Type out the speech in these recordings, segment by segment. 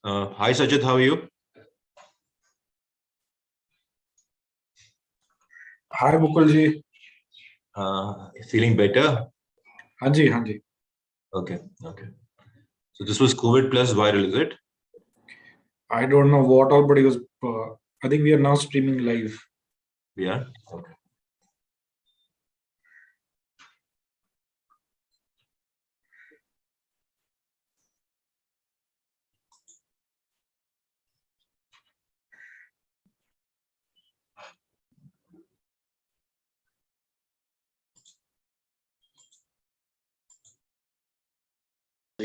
Hi Sajid, how are you? Hi Mukul ji. Feeling better? हाँ जी. Okay. So this was COVID plus viral, is it? I don't know what all, but it was. I think we are now streaming live. We are? Okay.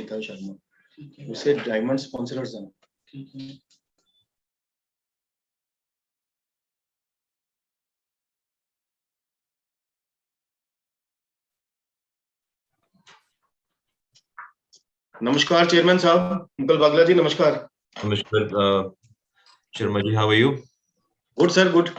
Sharma उसे diamond sponsors हैं. नमस्कार chairman साहब, मुकुल बागला जी नमस्कार. Namaskar, Sharma ji, how are you? Good sir, good.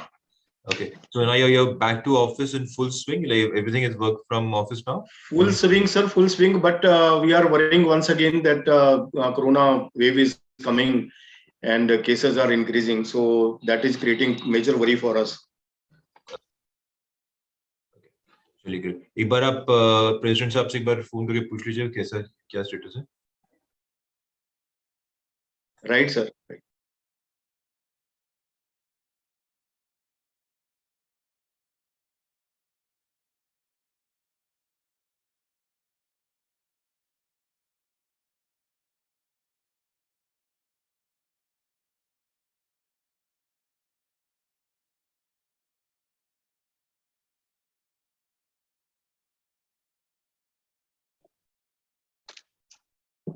Okay, so now you're back to office in full swing. Like everything is work from office now. Full swing, sir, full swing. But we are worrying once again that Corona wave is coming and cases are increasing. So that is creating major worry for us. चलिए great. एक बार आप president साहब से एक बार phone करके पूछ लीजिए कैसा क्या स्टेटस है. Right, sir. Right.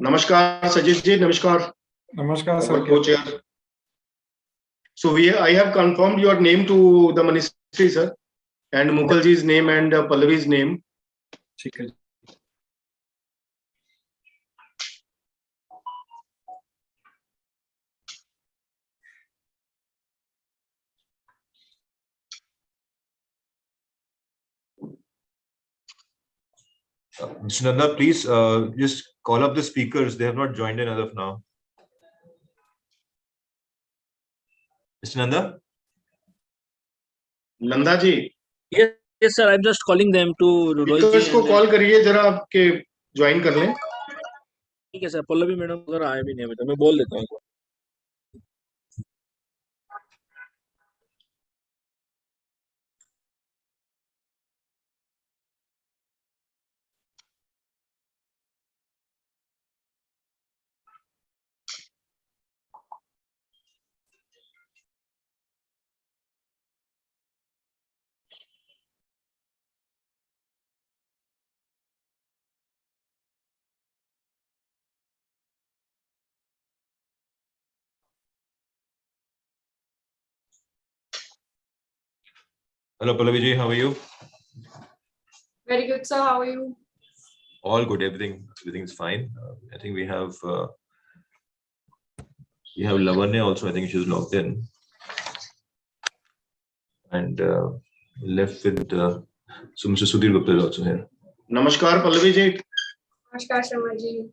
Namaskar, Sajid ji. Namaskar. Namaskar sir. Co-chair. So I have confirmed your name to the ministry, sir, and Mukul ji's name and Pallavi's name. ठीक है. Mr. Nanda, please just call up the speakers. They have not joined in as of now. Mr. Nanda? Nanda ji. Yes, sir. I'm just calling them to. Speakers को call करिए जरा आपके join कर लें. ठीक है सर. पल्लवी मैडम अगर आए भी नहीं अभी तो मैं बोल देता हूँ. Hello, Pallavi ji, how are you? Very good, sir. How are you? All good. Everything is fine. I think we have Lavanya also. I think she's logged in, and left with so Mr. Sudhir Gupta is also here. Namaskar, Pallavi ji. Namaskar, Sharma ji.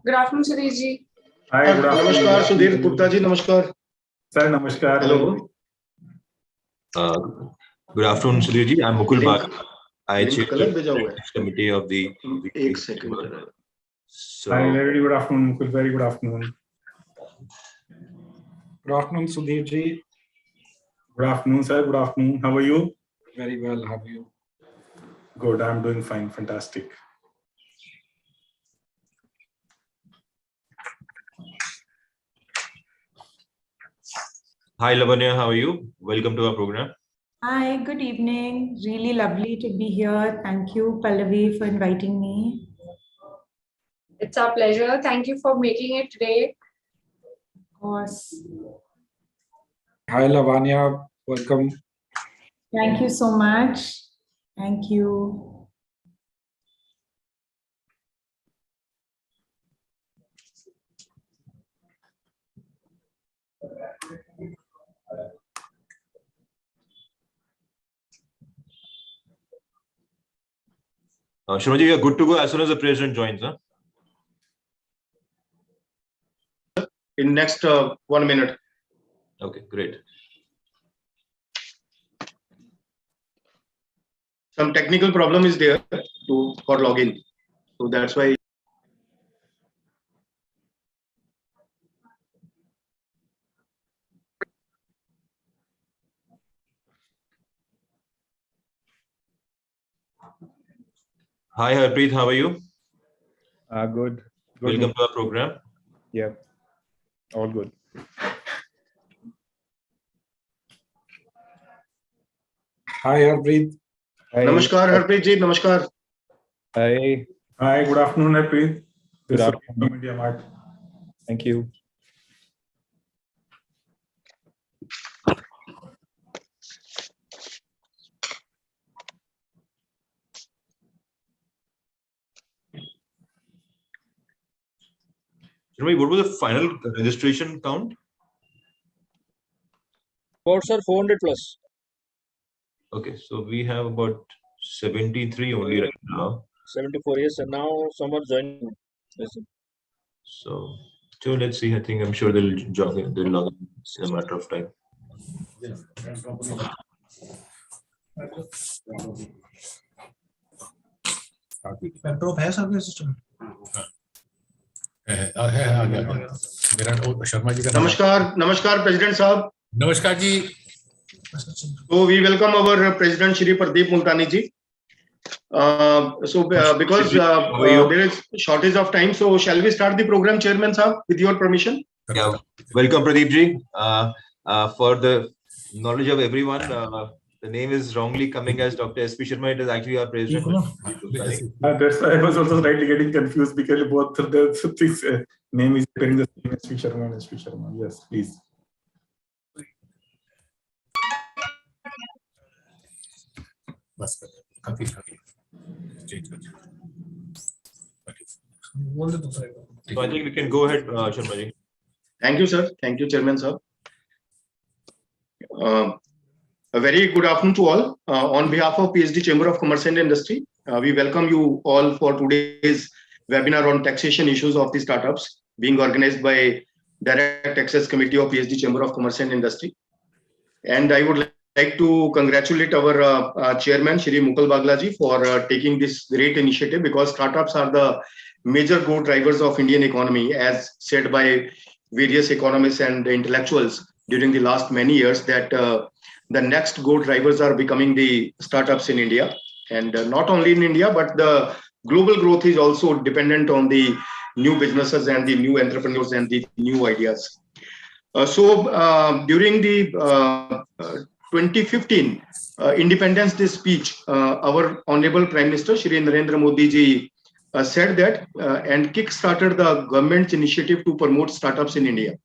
Good afternoon, Sudhir ji. Hi, good afternoon. Namaskar, Sudhir Gupta ji. Namaskar. Sir, namaskar. Hello. Good afternoon, Sudhir ji. I'm Mukul Bagla. I chair colour the भेजा हुआ है. committee of the. एक second. So, Hi, very good afternoon, Mukul. Very good afternoon. Good afternoon, Sudhir ji. Good afternoon, sir. Good afternoon. How are you? Very well. How are you? Good. I'm doing fine. Fantastic. hi Lavanya, how are you? Welcome to our program. Hi, good evening. Really lovely to be here. Thank you, Pallavi, for inviting me. It's our pleasure. Thank you for making it today. Of course. Hi, Lavanya. Welcome. Thank you so much. Thank you. Sharmaji, you are good to go as soon as the president joins, huh? In next 1 minute. Okay, great. Some technical problem is there for login. So that's why. Hi, Harpreet, how are you? Good. Welcome to our program. Yeah, all good. Hi, Harpreet. Hi. Namaskar, Harpreet ji. Namaskar. Hi. Hi, good afternoon, Harpreet. Good This is afternoon. from India Mart. Thank you. Sharmaji, what was the final registration count? About, sir, 400 plus. Okay, so we have about 73 only right now. 74 years, and now someone joining. Yes, sir. So let's see. I think I'm sure they'll log in. They'll log in. It's a matter of time. Prop है सबके system है आ गया मेरा शर्मा जी का नमस्कार president साहब. नमस्कार जी. So we welcome our President Shri Pradeep Multani ji. Because there is shortage of time, so shall we start the program, Chairman Sahab, with your permission? Yeah. Welcome, Pradeep ji. For the knowledge of everyone, the name is wrongly coming as Dr. S.P. Sharma. It is actually our president. That's why I was also slightly getting confused because both of the things, name is appearing the same as S.P. Sharma and S.P. Sharma. Yes, please. बस काफी So I think we can go ahead, Sharma ji. Thank you, sir. Thank you, Chairman sir. A very good afternoon to all. On behalf of PSD Chamber of Commerce and Industry, we welcome you all for today's webinar on taxation issues of the startups being organized by Direct Access Committee of PSD Chamber of Commerce and Industry. And I would like to congratulate our chairman, Shri Mukul Baglaji, for taking this great initiative, because startups are the major growth drivers of Indian economy, as said by various economists and intellectuals during the last many years, that the next growth drivers are becoming the startups in India. And not only in India, but the global growth is also dependent on the new businesses and the new entrepreneurs and the new ideas. During the 2015 Independence Day speech, our Honorable Prime Minister Shri Narendra Modi ji said that and kick-started the government's initiative to promote startups in India.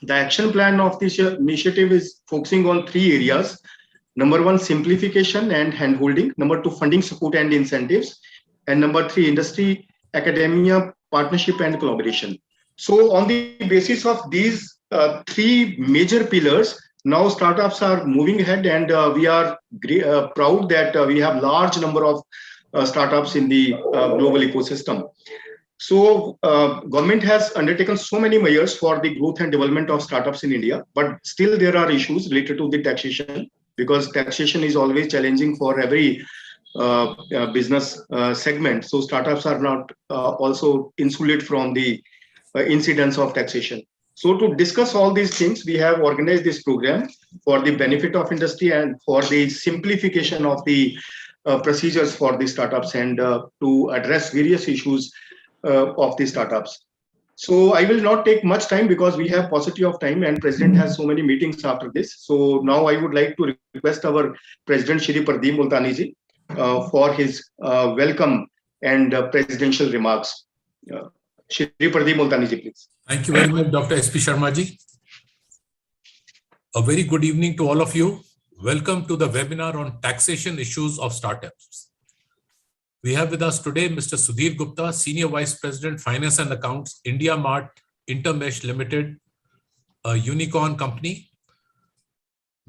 The action plan of this initiative is focusing on 3 areas. Number 1, simplification and handholding. Number 2, funding support and incentives. And number 3, industry, academia, partnership and collaboration. So on the basis of these 3 major pillars, now startups are moving ahead, and we are proud that we have large number of startups in the global ecosystem. So government has undertaken so many measures for the growth and development of startups in India, but still there are issues related to the taxation, because taxation is always challenging for every business segment. So startups are not also insulated from the incidence of taxation. So to discuss all these things, we have organized this program for the benefit of industry and for the simplification of the procedures for the startups, and to address various issues of the startups. So I will not take much time because we have paucity of time and President has so many meetings after this. So now I would like to request our President Shri Pradeep Multani ji for his welcome and presidential remarks. Shri Pradeep Multani ji, please. Thank you very much, Dr. S.P. Sharma ji. A very good evening to all of you. Welcome to the webinar on taxation issues of startups. We have with us today Mr. Sudhir Gupta, Senior Vice President, Finance and Accounts, India Mart Intermesh Limited, a unicorn company.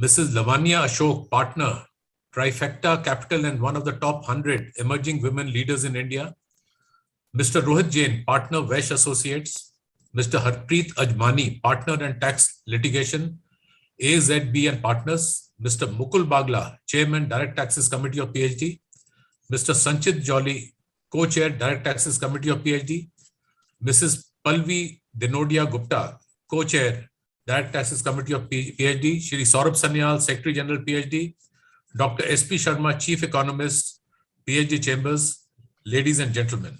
Mrs. Lavanya Ashok, Partner, Trifecta Capital and one of the top 100 emerging women leaders in India. Mr. Rohit Jain, partner, Vesh Associates. Mr. Harpreet Ajmani, partner and tax litigation, AZB and Partners. Mr. Mukul Bagla, Chairman, Direct Taxes Committee of PhD. Mr. Sanchit Jolly, Co-Chair, Direct Taxes Committee of PhD. Mrs. Palvi Dinodia Gupta, Co-Chair, Direct Taxes Committee of PhD. Shri Saurabh Sanyal, Secretary General, PhD. Dr. S.P. Sharma, Chief Economist, PhD Chambers. Ladies and gentlemen,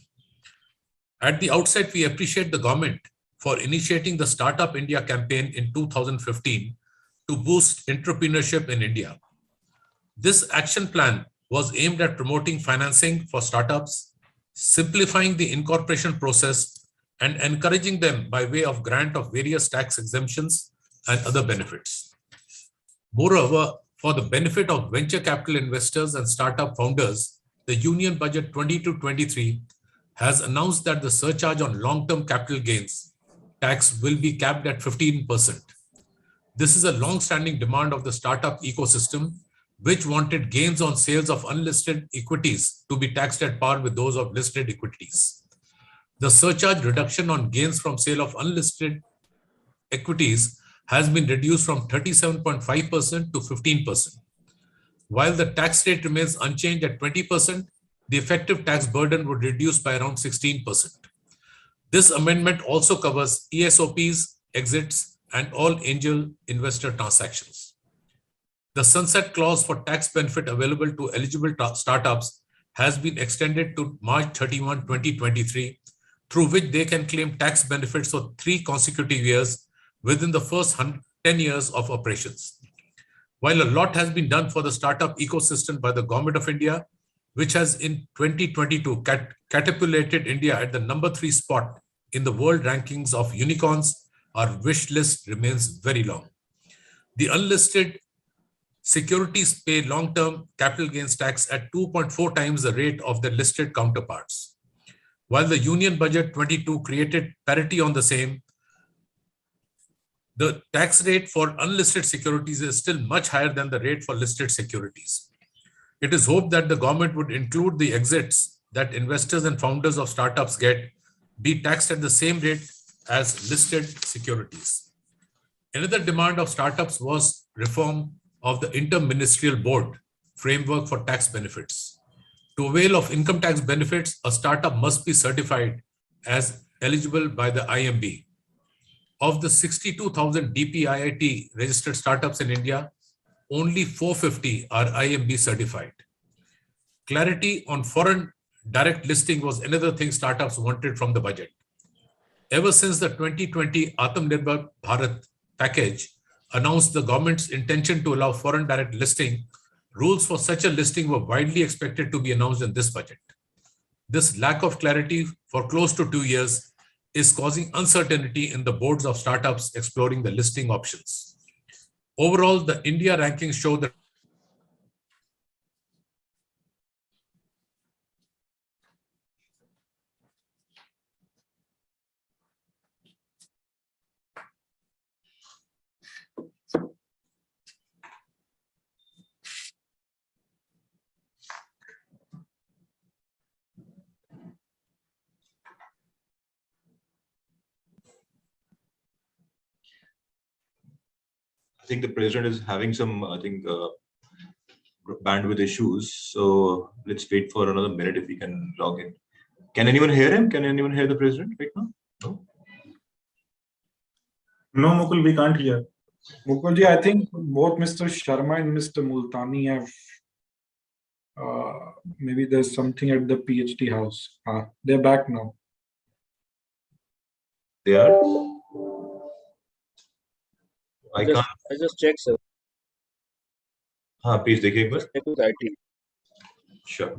at the outset, we appreciate the government for initiating the Startup India campaign in 2015 to boost entrepreneurship in India. This action plan was aimed at promoting financing for startups, simplifying the incorporation process, and encouraging them by way of grant of various tax exemptions and other benefits. Moreover, for the benefit of venture capital investors and startup founders, the Union Budget 22-23 has announced that the surcharge on long-term capital gains tax will be capped at 15%. This is a long-standing demand of the startup ecosystem, which wanted gains on sales of unlisted equities to be taxed at par with those of listed equities. The surcharge reduction on gains from sale of unlisted equities has been reduced from 37.5% to 15%. While the tax rate remains unchanged at 20%, the effective tax burden would reduce by around 16%. This amendment also covers ESOPs, exits, and all angel investor transactions. The sunset clause for tax benefit available to eligible startups has been extended to March 31, 2023, through which they can claim tax benefits for 3 consecutive years within the first 10 years of operations. While a lot has been done for the startup ecosystem by the Government of India, which has in 2022 catapulted India at the number 3 spot in the world rankings of unicorns, our wish list remains very long. The unlisted securities pay long-term capital gains tax at 2.4 times the rate of their listed counterparts. While the Union Budget 22 created parity on the same, the tax rate for unlisted securities is still much higher than the rate for listed securities. It is hoped that the government would include the exits that investors and founders of startups get be taxed at the same rate as listed securities. Another demand of startups was reform of the Inter-Ministerial Board framework for tax benefits. To avail of income tax benefits, a startup must be certified as eligible by the IMB. Of the 62,000 DPIIT registered startups in India, only 450 are IMB certified. Clarity on foreign direct listing was another thing startups wanted from the budget. Ever since the 2020 Atmanirbhar Bharat package announced the government's intention to allow foreign direct listing, rules for such a listing were widely expected to be announced in this budget. This lack of clarity for close to 2 years is causing uncertainty in the boards of startups exploring the listing options. Overall, the India rankings show that I think the president is having some, bandwidth issues. So let's wait for another minute if he can log in. Can anyone hear him? Can anyone hear the president right now? No? No, Mukul, we can't hear. Mukulji, I think both Mr. Sharma and Mr. Multani have, maybe there's something at the PhD house. They're back now. They are? I can't. I just checked, sir. Please देखिए एक बार. Check with IT. Sure.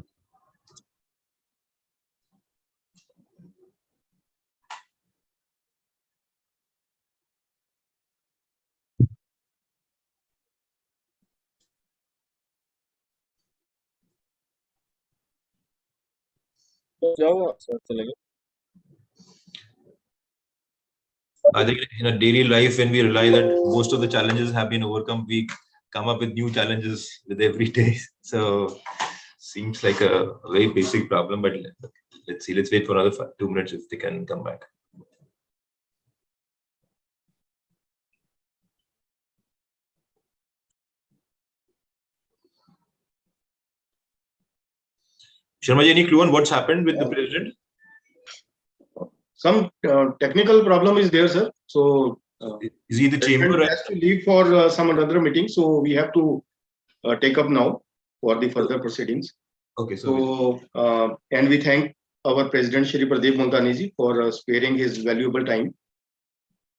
तो क्या हुआ sir चलेगा? I think in a daily life, when we realize that most of the challenges have been overcome, we come up with new challenges with every day. So seems like a very basic problem, but let's see. Let's wait for another 2 minutes if they can come back. Sharma, any clue on what's happened with the president? Some technical problem is there, sir. So is he in the chamber? President has to leave for some another meeting, so we have to take up now for the further proceedings. Okay. So and we thank our President Shri Pradeep Multani ji for sparing his valuable time.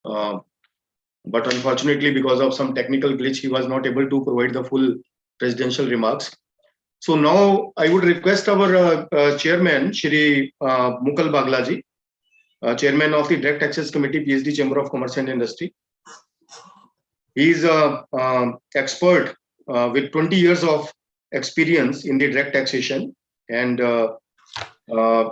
But unfortunately, because of some technical glitch, he was not able to provide the full presidential remarks. So now I would request our chairman, Shri Mukul Baglaji, chairman of the Direct Taxes Committee, PhD Chamber of Commerce and Industry. He is an expert with 20 years of experience in the direct taxation and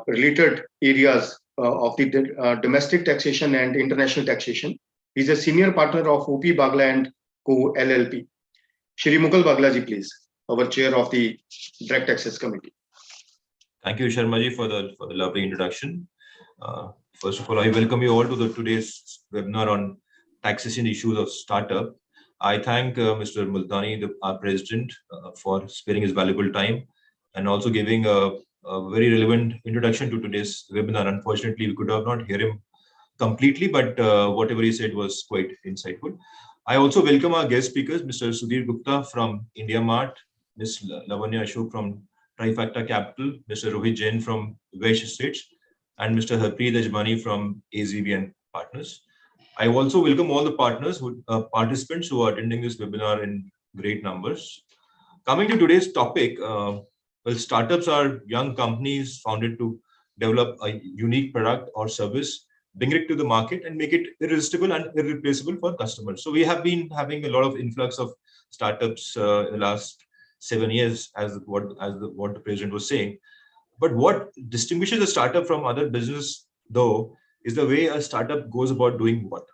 related areas of the domestic taxation and international taxation. He is a senior partner of OP Bagla and Co. LLP. Shri Mukul Baglaji, please, our chair of the Direct Taxes Committee. Thank you, Sharmaji, for the lovely introduction. First of all, I welcome you all to today's webinar on taxation issues of startup. I thank Mr. Multani, our president, for sparing his valuable time and also giving a very relevant introduction to today's webinar. Unfortunately, we could have not hear him completely, but whatever he said was quite insightful. I also welcome our guest speakers, Mr. Sudhir Gupta from India Mart, Ms. Lavanya Ashok from Trifacta Capital, Mr. Rohit Jain from Vesh Estates, and Mr. Harpreet Ajmani from AZB & Partners. I also welcome all the participants who are attending this webinar in great numbers. Coming to today's topic, well, startups are young companies founded to develop a unique product or service, bring it to the market, and make it irresistible and irreplaceable for customers. So we have been having a lot of influx of startups in the last 7 years, as what the president was saying. But what distinguishes a startup from other business, though, is the way a startup goes about doing what.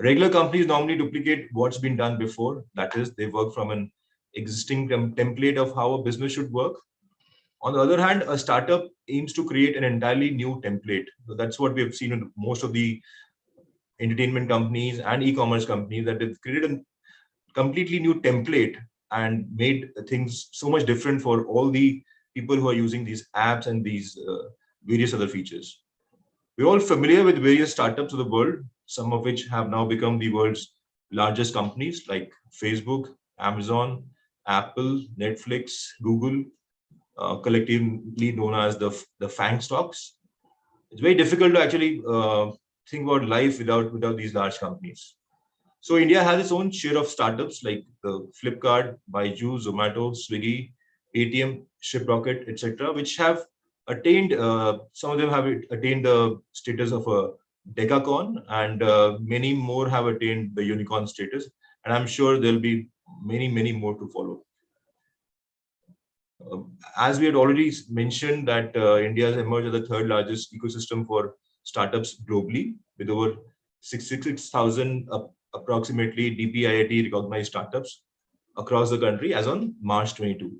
Regular companies normally duplicate what's been done before. That is, they work from an existing template of how a business should work. On the other hand, a startup aims to create an entirely new template. So that's what we have seen in most of the entertainment companies and e-commerce companies, that they've created a completely new template and made things so much different for all the people who are using these apps and these various other features. We're all familiar with various startups of the world, some of which have now become the world's largest companies like Facebook, Amazon, Apple, Netflix, Google, collectively known as the FANG stocks. It's very difficult to actually think about life without these large companies. So India has its own share of startups like the Flipkart, Byju, Zomato, Swiggy, Paytm, Shiprocket, etc., which have attained, some of them have attained the status of a decacorn, and many more have attained the unicorn status. And I'm sure there'll be many more to follow. As we had already mentioned that India has emerged as the third largest ecosystem for startups globally, with over 66,000 approximately DPIIT recognized startups across the country as on March 22.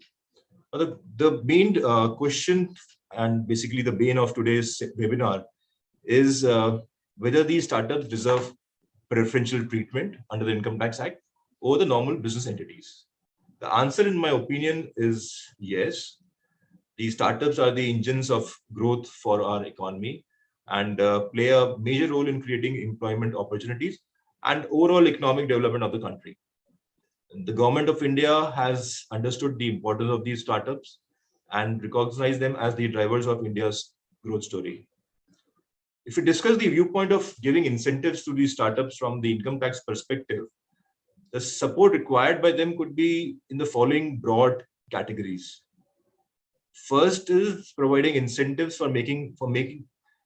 The main question, and basically the bane of today's webinar, is whether these startups deserve preferential treatment under the Income Tax Act over the normal business entities. The answer, in my opinion, is yes. These startups are the engines of growth for our economy and play a major role in creating employment opportunities and overall economic development of the country. The government of India has understood the importance of these startups and recognized them as the drivers of India's growth story. If we discuss the viewpoint of giving incentives to these startups from the income tax perspective, the support required by them could be in the following broad categories. First is providing incentives for making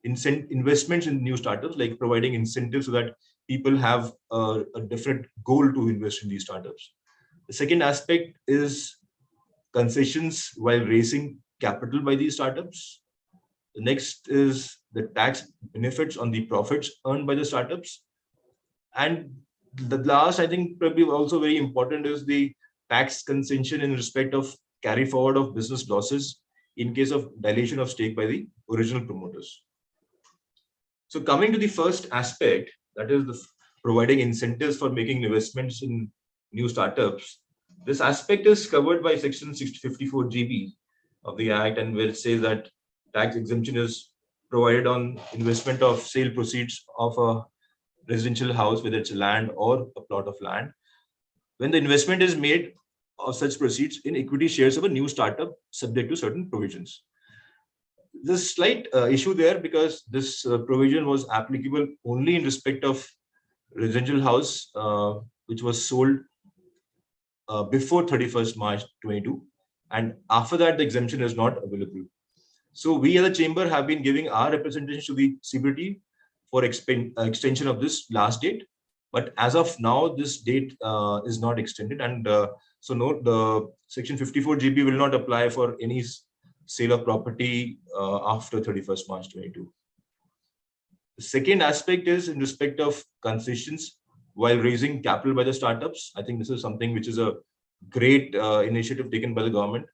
investments in new startups, like providing incentives so that people have a different goal to invest in these startups. The second aspect is concessions while raising capital by these startups. The next is the tax benefits on the profits earned by the startups. And The last, I think, probably also very important is the tax concession in respect of carry forward of business losses in case of dilution of stake by the original promoters. So coming to the first aspect, that is the providing incentives for making investments in new startups. This aspect is covered by Section 654GB of the Act, and where it says that tax exemption is provided on investment of sale proceeds of a residential house, whether it's land or a plot of land, when the investment is made of such proceeds in equity shares of a new startup subject to certain provisions. There's a slight issue there because this provision was applicable only in respect of residential house which was sold before 31st March 22, and after that the exemption is not available. So we as a chamber have been giving our representation to the CBT for extension of this last date, but as of now this date is not extended, and so no, the Section 54GB will not apply for any sale of property after 31st March 22. The second aspect is in respect of concessions while raising capital by the startups. I think this is something which is a great initiative taken by the government.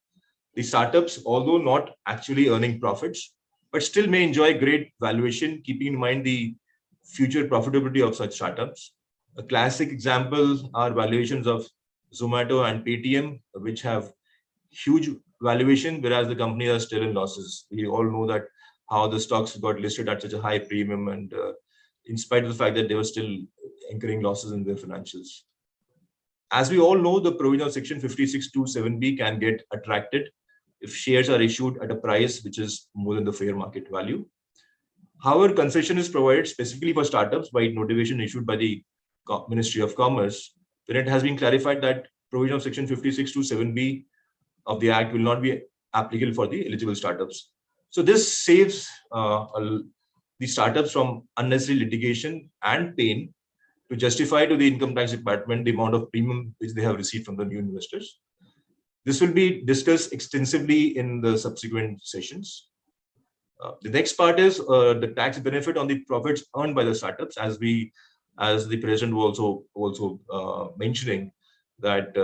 The startups, although not actually earning profits, but still may enjoy great valuation, keeping in mind the future profitability of such startups. A classic example are valuations of Zomato and Paytm, which have huge valuation, whereas the companies are still in losses. We all know that how the stocks got listed at such a high premium, and in spite of the fact that they were still incurring losses in their financials. As we all know, the provision of Section 5627B can get attracted if shares are issued at a price which is more than the fair market value. However, concession is provided specifically for startups by notification issued by the Ministry of Commerce, when it has been clarified that provision of Section 5627B of the Act will not be applicable for the eligible startups. So this saves the startups from unnecessary litigation and pain to justify to the income tax department the amount of premium which they have received from the new investors. This will be discussed extensively in the subsequent sessions. The next part is the tax benefit on the profits earned by the startups, as the president was also mentioning that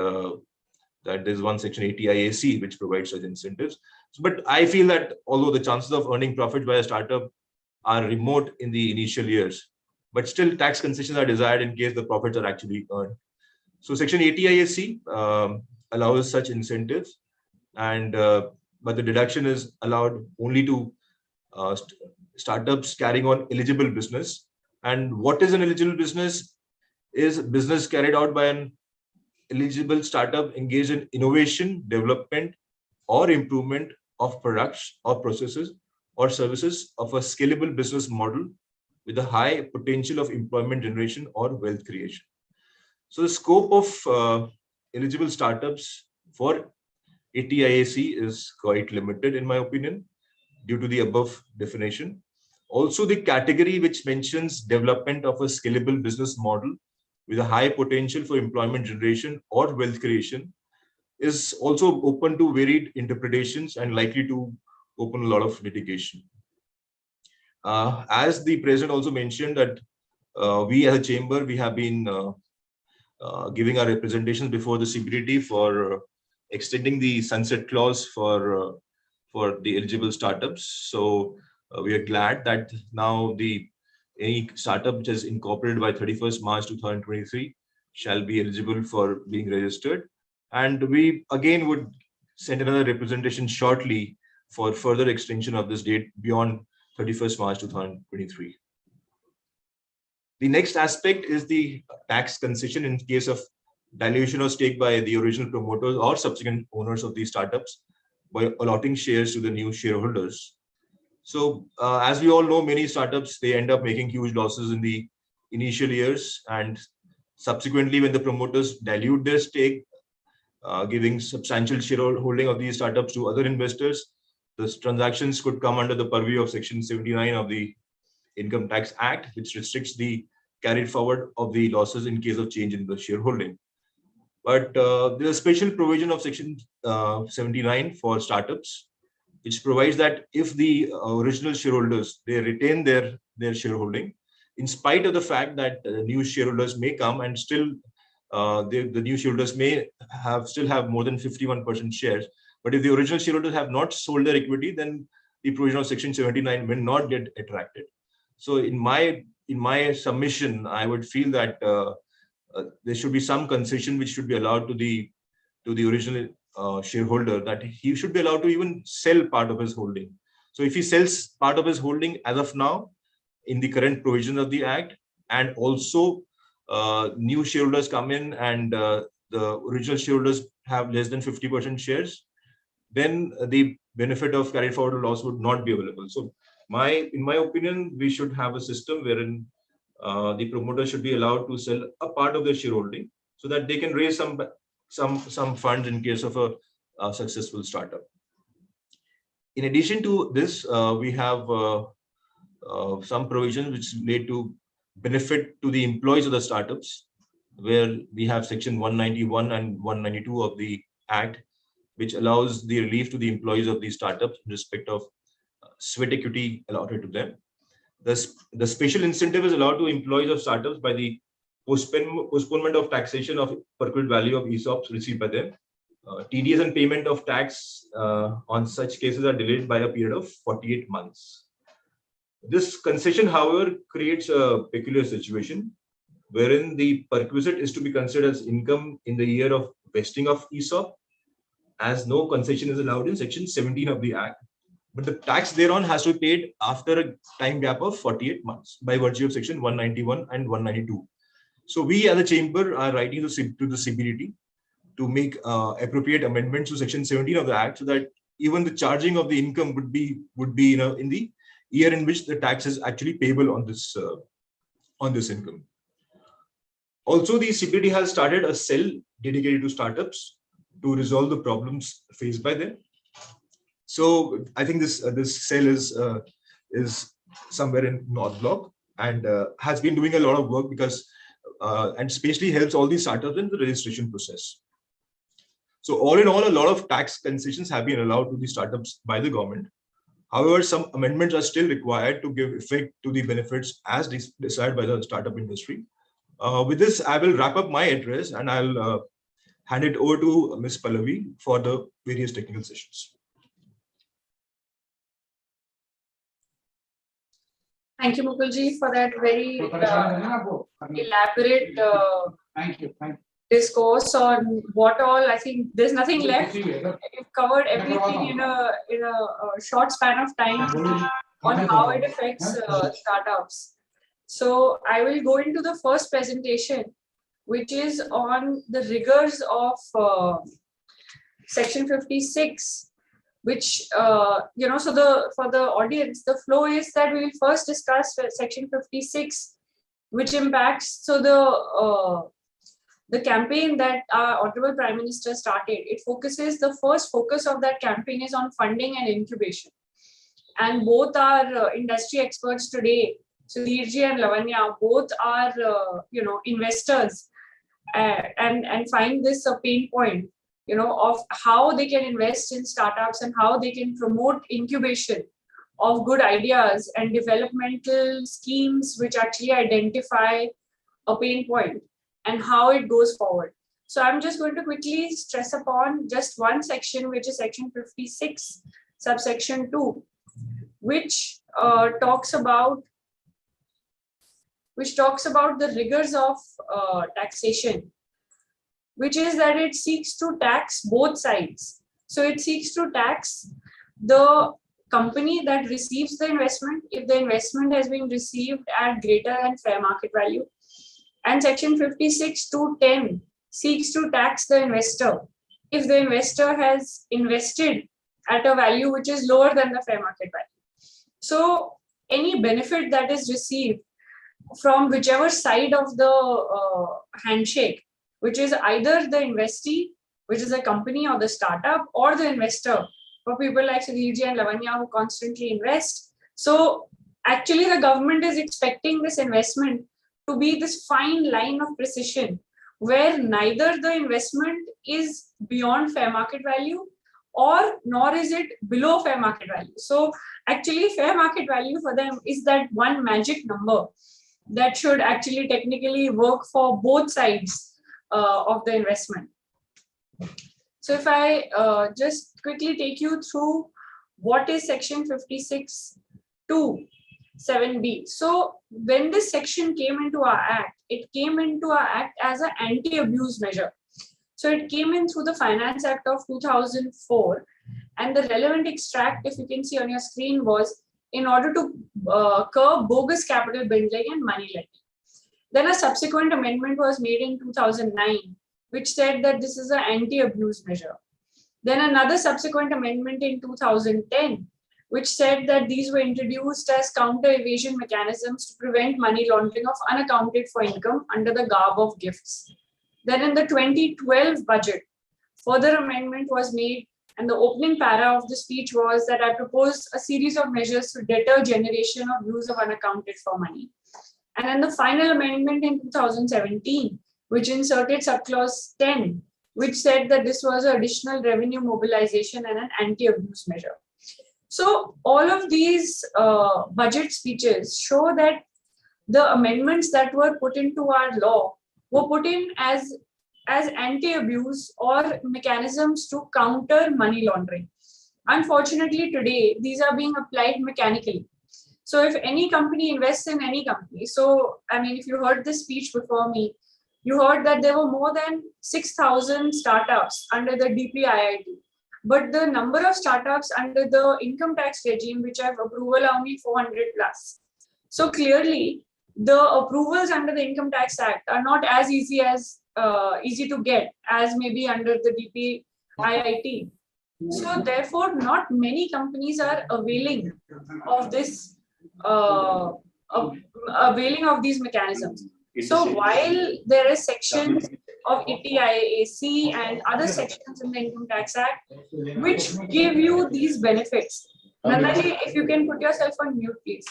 that there's one Section 80 IAC which provides such incentives. So, but I feel that although the chances of earning profit by a startup are remote in the initial years, but still tax concessions are desired in case the profits are actually earned. So Section 80 IAC allows such incentives, and but the deduction is allowed only to startups carrying on eligible business. And what is an eligible business? Is business carried out by an eligible startup engaged in innovation, development, or improvement of products or processes or services of a scalable business model with a high potential of employment generation or wealth creation. So the scope of eligible startups for ATIAC is quite limited, in my opinion, due to the above definition. Also, the category which mentions development of a scalable business model with a high potential for employment generation or wealth creation is also open to varied interpretations and likely to open a lot of litigation. As the president also mentioned that we as a chamber, we have been giving our representations before the CBDT for extending the sunset clause for the eligible startups. So we are glad that now any startup which is incorporated by 31st March 2023 shall be eligible for being registered. And we again would send another representation shortly for further extension of this date beyond 31st March 2023. The next aspect is the tax concession in case of dilution of stake by the original promoters or subsequent owners of these startups by allotting shares to the new shareholders. So as we all know, many startups, they end up making huge losses in the initial years, and subsequently when the promoters dilute their stake, giving substantial shareholding of these startups to other investors, the transactions could come under the purview of Section 79 of the Income Tax Act, which restricts the carried forward of the losses in case of change in the shareholding. But there's a special provision of Section 79 for startups, which provides that if the original shareholders, they retain their shareholding, in spite of the fact that new shareholders may come and still the new shareholders may still have more than 51% shares. But if the original shareholders have not sold their equity, then the provision of Section 79 will not get attracted. So in my submission, I would feel that there should be some concession which should be allowed to the original shareholder, that he should be allowed to even sell part of his holding. So if he sells part of his holding as of now in the current provisions of the Act, and also new shareholders come in and the original shareholders have less than 50% shares, then the benefit of carried forward loss would not be available. So in my opinion, we should have a system wherein the promoter should be allowed to sell a part of their shareholding so that they can raise some funds in case of a successful startup. In addition to this, we have some provisions which relate to benefit to the employees of the startups, where we have Section 191 and 192 of the Act, which allows the relief to the employees of these startups in respect of sweat equity allotted to them. The special incentive is allowed to employees of startups by the postponement of taxation of perquisite value of ESOPs received by them. TDS and payment of tax on such cases are delayed by a period of 48 months. This concession, however, creates a peculiar situation wherein the perquisite is to be considered as income in the year of vesting of ESOP, as no concession is allowed in Section 17 of the Act. But the tax thereon has to be paid after a time gap of 48 months by virtue of Section 191 and 192. So we as a chamber are writing to the CBDT to make appropriate amendments to Section 17 of the Act, so that even the charging of the income would be in the year in which the tax is actually payable on this income. Also, the CBDT has started a cell dedicated to startups to resolve the problems faced by them. So I think this cell is somewhere in North Block and has been doing a lot of work because and especially helps all these startups in the registration process. So all in all, a lot of tax concessions have been allowed to the startups by the government. However, some amendments are still required to give effect to the benefits as decided by the startup industry. With this, I will wrap up my address and I'll hand it over to Ms. Pallavi for the various technical sessions. Thank you, Mukulji, for that very elaborate discourse on what all. I think there's nothing left. You've covered everything in a short span of time on how it affects startups. So I will go into the first presentation, which is on the rigors of Section 56. Which so for the audience, the flow is that we will first discuss Section 56, which impacts the campaign that our Honorable Prime Minister started. The first focus of that campaign is on funding and incubation, and both our industry experts today, Sudhirji and Lavanya, both are investors and find this a pain point. Of how they can invest in startups and how they can promote incubation of good ideas and developmental schemes which actually identify a pain point and how it goes forward. So I'm just going to quickly stress upon just one section, which is Section 56, subsection 2, which talks about the rigors of taxation, which is that it seeks to tax both sides. So it seeks to tax the company that receives the investment if the investment has been received at greater than fair market value. And Section 56(2)(10) seeks to tax the investor if the investor has invested at a value which is lower than the fair market value. So any benefit that is received from whichever side of the handshake, which is either the investee, which is a company or the startup, or the investor, for people like Sudhirji and Lavanya who constantly invest. So actually the government is expecting this investment to be this fine line of precision, where neither the investment is beyond fair market value nor is it below fair market value. So actually fair market value for them is that one magic number that should actually technically work for both sides of the investment. So if I just quickly take you through what is section 56(2)(7)(b. So when this section came into our act, it came into our act as an anti-abuse measure. So it came in through the Finance Act of 2004, and the relevant extract, if you can see on your screen, was in order to curb bogus capital building and money lending. Then a subsequent amendment was made in 2009, which said that this is an anti-abuse measure. Then another subsequent amendment in 2010, which said that these were introduced as counter-evasion mechanisms to prevent money laundering of unaccounted for income under the garb of gifts. Then in the 2012 budget, further amendment was made, and the opening para of the speech was that I proposed a series of measures to deter generation or use of unaccounted for money. And then the final amendment in 2017, which inserted subclause 10, which said that this was an additional revenue mobilization and an anti-abuse measure. So all of these budget speeches show that the amendments that were put into our law were put in as anti-abuse or mechanisms to counter money laundering. Unfortunately, today, these are being applied mechanically. So if any company invests in any company, so I mean, if you heard this speech before me, you heard that there were more than 6,000 startups under the DPIIT. But the number of startups under the income tax regime, which have approval, are only 400 plus. So clearly, the approvals under the Income Tax Act are not as easy to get as maybe under the DPIIT. So therefore, not many companies are availing of this, availing of these mechanisms. So while there is sections of ETIAC and other sections in the Income Tax Act which give you these benefits, Nandaji, if you can put yourself on mute, please.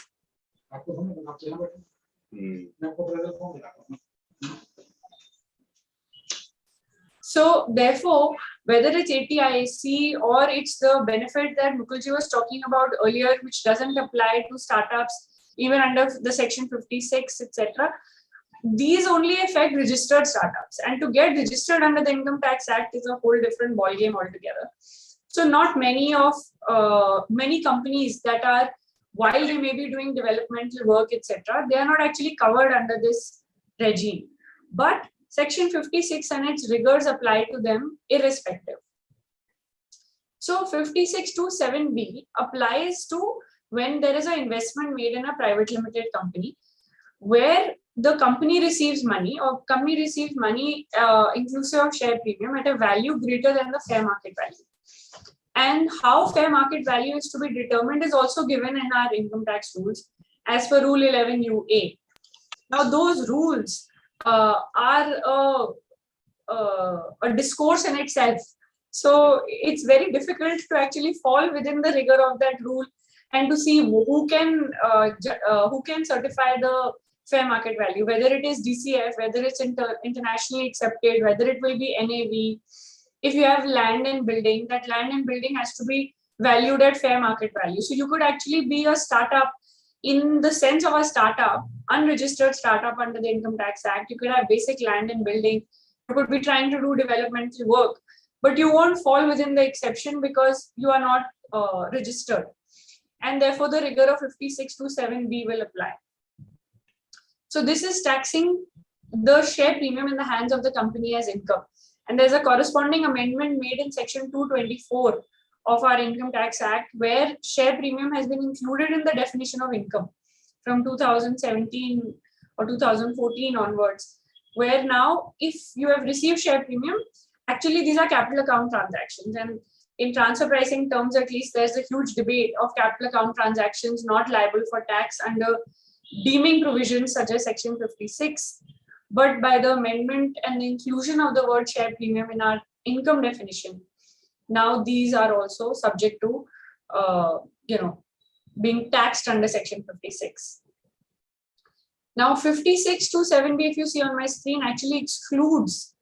So therefore, whether it's ATIAC or it's the benefit that Mukulji was talking about earlier, which doesn't apply to startups even under the section 56, etc., these only affect registered startups. And to get registered under the Income Tax Act is a whole different ballgame altogether. So not many companies that are, while they may be doing developmental work, etc., they are not actually covered under this regime. But section 56 and its rigors apply to them irrespective. So 56(2)(7)(b) applies to when there is an investment made in a private limited company where the company receives money inclusive of share premium at a value greater than the fair market value. And how fair market value is to be determined is also given in our income tax rules as per Rule 11(u)(a). Now those rules are a discourse in itself. So it's very difficult to actually fall within the rigor of that rule and to see who can certify the fair market value, whether it is DCF, whether it's internationally accepted, whether it will be NAV. If you have land and building, that land and building has to be valued at fair market value. So you could actually be a startup in the sense of a startup, unregistered startup under the Income Tax Act. You could have basic land and building. You could be trying to do developmental work, but you won't fall within the exception because you are not registered. And therefore, the rigor of 56(2)(7)(b) will apply. So this is taxing the share premium in the hands of the company as income. And there's a corresponding amendment made in section 224 of our Income Tax Act, where share premium has been included in the definition of income from 2017 or 2014 onwards, where now if you have received share premium, actually these are capital account transactions. And in transfer pricing terms, at least, there's a huge debate of capital account transactions not liable for tax under deeming provisions such as section 56. But by the amendment and the inclusion of the word share premium in our income definition, now these are also subject to, being taxed under section 56. Now 56(2)(7)(b), if you see on my screen, actually excludes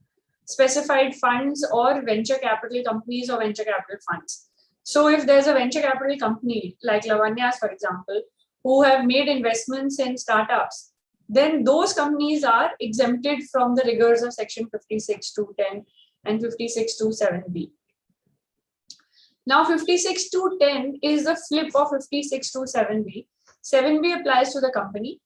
specified funds or venture capital companies or venture capital funds. So if there's a venture capital company like Lavanya's, for example, who have made investments in startups, then those companies are exempted from the rigors of section 56(2)(10) and 56(2)(7)(b). Now 56(2)(10) is the flip of 56(2)(7)(b). 7b applies to the company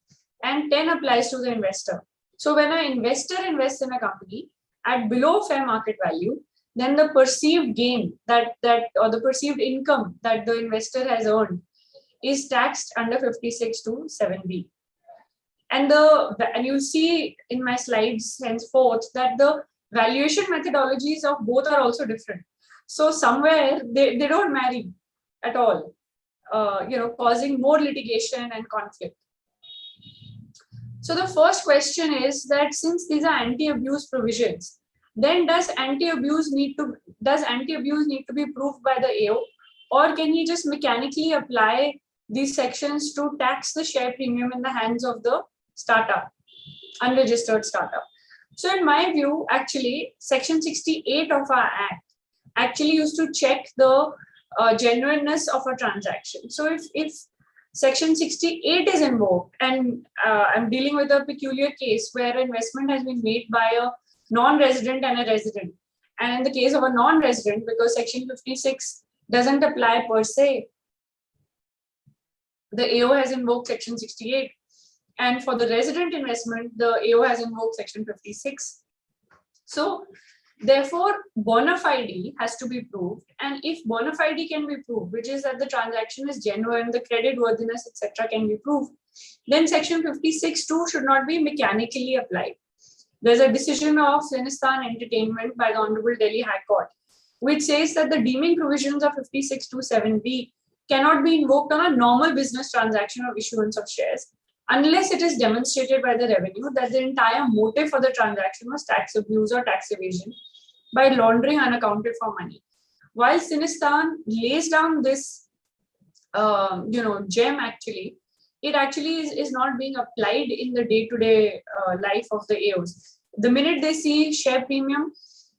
and 10 applies to the investor. So when an investor invests in a company at below fair market value, then the perceived gain or the perceived income that the investor has earned is taxed under 56(2)(7)(b). And you'll see in my slides henceforth that the valuation methodologies of both are also different. So somewhere they don't marry at all, causing more litigation and conflict. So the first question is that since these are anti-abuse provisions, then does anti-abuse need to be proved by the AO, or can he just mechanically apply these sections to tax the share premium in the hands of the startup, unregistered startup? So in my view, actually, section 68 of our act actually used to check the genuineness of a transaction. So if section 68 is invoked, and I'm dealing with a peculiar case where investment has been made by a non-resident and a resident, and in the case of a non-resident, because section 56 doesn't apply per se, the AO has invoked section 68, and for the resident investment, the AO has invoked section 56. So therefore, bona fide has to be proved, and if bona fide can be proved, which is that the transaction is genuine, the credit worthiness, etc., can be proved, then section 56(2) should not be mechanically applied. There's a decision of Sinistan Entertainment by the Honorable Delhi High Court, which says that the deeming provisions of 56(2)(7)(b) cannot be invoked on a normal business transaction of issuance of shares unless it is demonstrated by the revenue that the entire motive for the transaction was tax abuse or tax evasion by laundering unaccounted for money. While Sinistan lays down this, gem, actually, it actually is not being applied in the day-to-day life of the AOs. The minute they see share premium,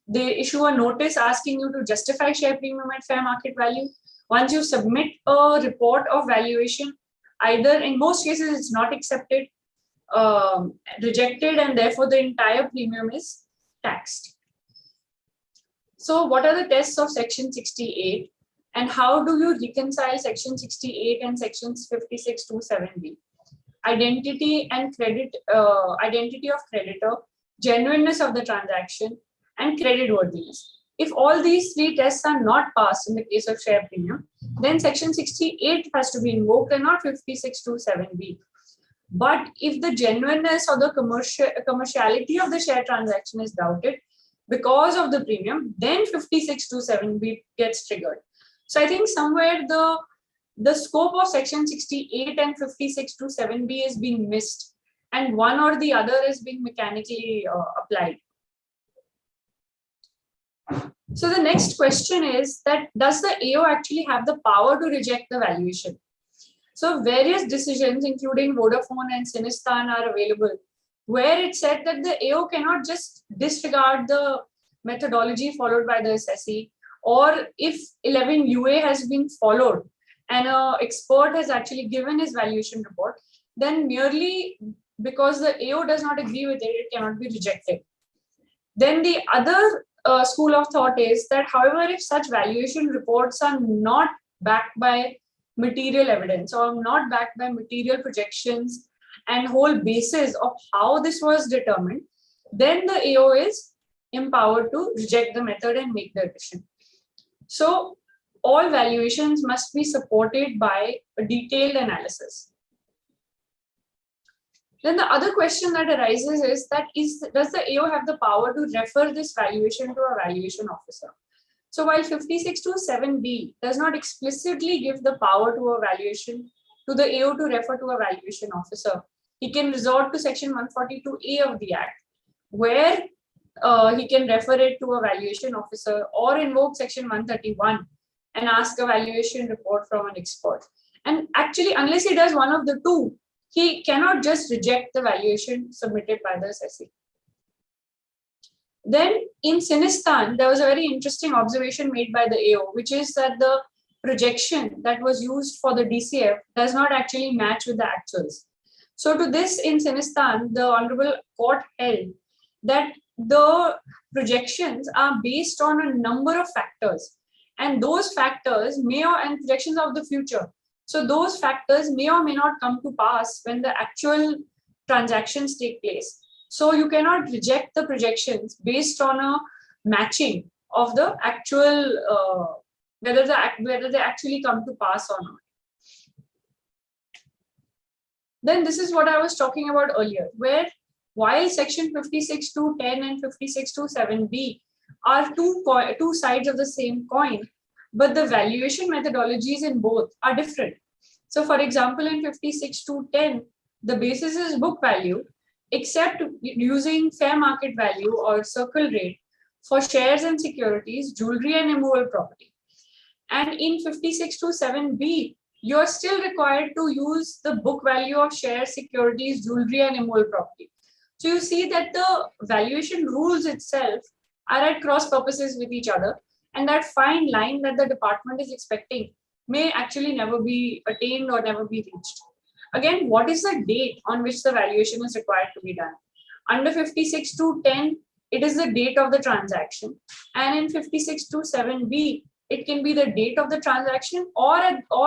they issue a notice asking you to justify share premium at fair market value. Once you submit a report of valuation, either in most cases it's not accepted, rejected, and therefore the entire premium is taxed. So what are the tests of section 68, and how do you reconcile section 68 and sections 56(2)(7)(b)? Identity and credit, identity of creditor, genuineness of the transaction, and credit worthiness. If all these three tests are not passed in the case of share premium, then section 68 has to be invoked and not 56(2)(7)(b). But if the genuineness or the commerciality of the share transaction is doubted because of the premium, then 56(2)(7)(b) gets triggered. So I think somewhere the scope of section 68 and 56(2)(7)(b) is being missed, and one or the other is being mechanically applied. So the next question is that does the AO actually have the power to reject the valuation? So various decisions, including Vodafone and Sinistan, are available, where it said that the AO cannot just disregard the methodology followed by the assessee, or if 11 UA has been followed and an expert has actually given his valuation report, then merely because the AO does not agree with it, it cannot be rejected. Then the other school of thought is that, however, if such valuation reports are not backed by material evidence or not backed by material projections and whole basis of how this was determined, then the AO is empowered to reject the method and make the addition. So all valuations must be supported by a detailed analysis. Then the other question that arises is that does the AO have the power to refer this valuation to a valuation officer? So while 56(2)(7)(b) does not explicitly give the power to a valuation to the AO to refer to a valuation officer, he can resort to section 142A of the Act, where he can refer it to a valuation officer or invoke section 131 and ask a valuation report from an expert. And actually, unless he does one of the two, he cannot just reject the valuation submitted by the assessee. Then in Sinistan, there was a very interesting observation made by the AO, which is that the projection that was used for the DCF does not actually match with the actuals. So to this, in Sinistan, the Honorable Court held that the projections are based on a number of factors, and those factors and projections of the future. So those factors may or may not come to pass when the actual transactions take place. So you cannot reject the projections based on a matching of the actual whether they actually come to pass or not. Then this is what I was talking about earlier, where while section 56.2.10 and 56.2.7b are two sides of the same coin, but the valuation methodologies in both are different. So for example, in 56.2.10, the basis is book value, except using fair market value or circle rate for shares and securities, jewelry and immovable property. And in 56.2.7b, you're still required to use the book value of shares, securities, jewelry and immovable property. So you see that the valuation rules itself are at cross purposes with each other, and that fine line that the department is expecting may actually never be attained or never be reached. Again, what is the date on which the valuation is required to be done? Under 56.2.10, it is the date of the transaction, and in 56.2.7b, it can be the date of the transaction or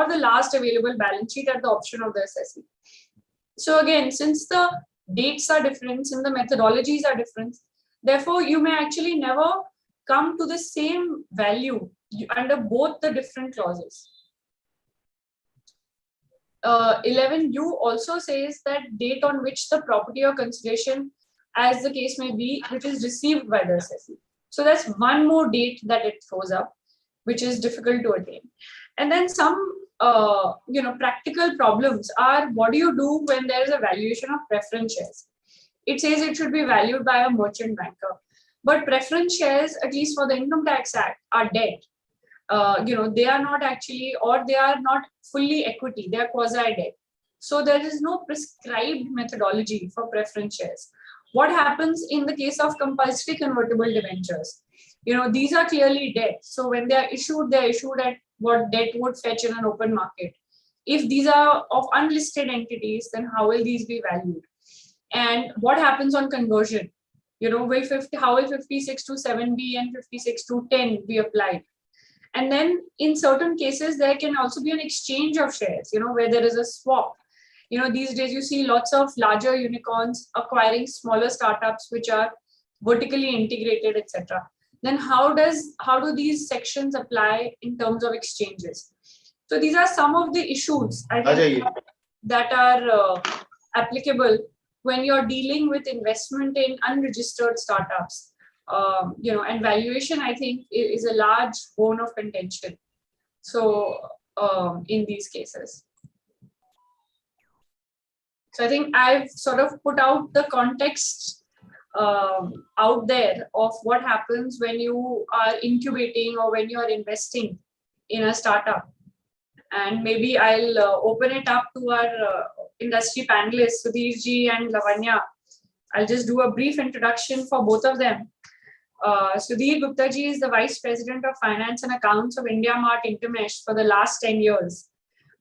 the last available balance sheet at the option of the assessee. So again, since the dates are different, since the methodologies are different, therefore you may actually never come to the same value under both the different clauses. 11U also says that date on which the property or consideration, as the case may be, which is received by the assessee. So that's one more date that it throws up, which is difficult to attain. And then some practical problems are, what do you do when there is a valuation of preference shares? It says it should be valued by a merchant banker, but preference shares, at least for the Income Tax Act, are debt. They are not actually, or they are not fully equity, they are quasi debt. So there is no prescribed methodology for preference shares. What happens in the case of compulsory convertible debentures? These are clearly debt. So when they are issued at what debt would fetch in an open market. If these are of unlisted entities, then how will these be valued? And what happens on conversion? How will 56.2.7b and 56.2.10 be applied? And then in certain cases, there can also be an exchange of shares, where there is a swap. These days you see lots of larger unicorns acquiring smaller startups which are vertically integrated, etc. Then how do these sections apply in terms of exchanges? So these are some of the issues I think that are applicable when you're dealing with investment in unregistered startups. And valuation, I think, is a large bone of contention. So in these cases. So I think I've sort of put out the context out there of what happens when you are incubating or when you are investing in a startup. And maybe I'll open it up to our industry panelists, Sudhirji and Lavanya. I'll just do a brief introduction for both of them. Sudhir Gupta ji is the Vice President of Finance and Accounts of India Mart Intermesh for the last 10 years.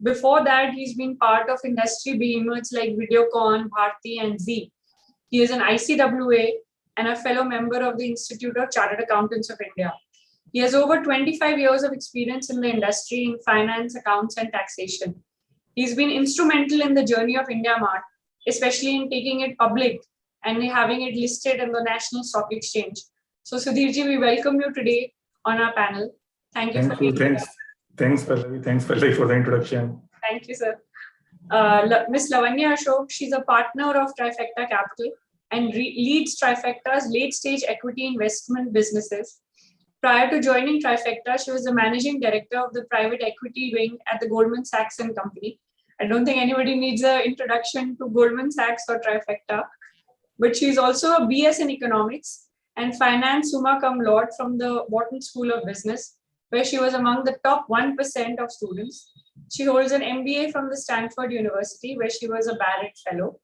Before that, he's been part of industry behemoths like Videocon, Bharti and Z. He is an ICWA and a fellow member of the Institute of Chartered Accountants of India. He has over 25 years of experience in the industry in finance, accounts and taxation. He's been instrumental in the journey of India Mart, especially in taking it public and having it listed in the National Stock Exchange. So Sudhirji, we welcome you today on our panel. Thank you. Thanks, Pallavi. Thanks, Pallavi, for the introduction. Thank you, sir. Ms. Lavanya Ashok, she's a partner of Trifecta Capital and leads Trifecta's late-stage equity investment businesses. Prior to joining Trifecta, she was the managing director of the private equity wing at the Goldman Sachs and Company. I don't think anybody needs an introduction to Goldman Sachs or Trifecta, but she's also a BS in economics and finance summa cum laude from the Wharton School of Business, where she was among the top 1% of students. She holds an MBA from the Stanford University, where she was a Barrett Fellow.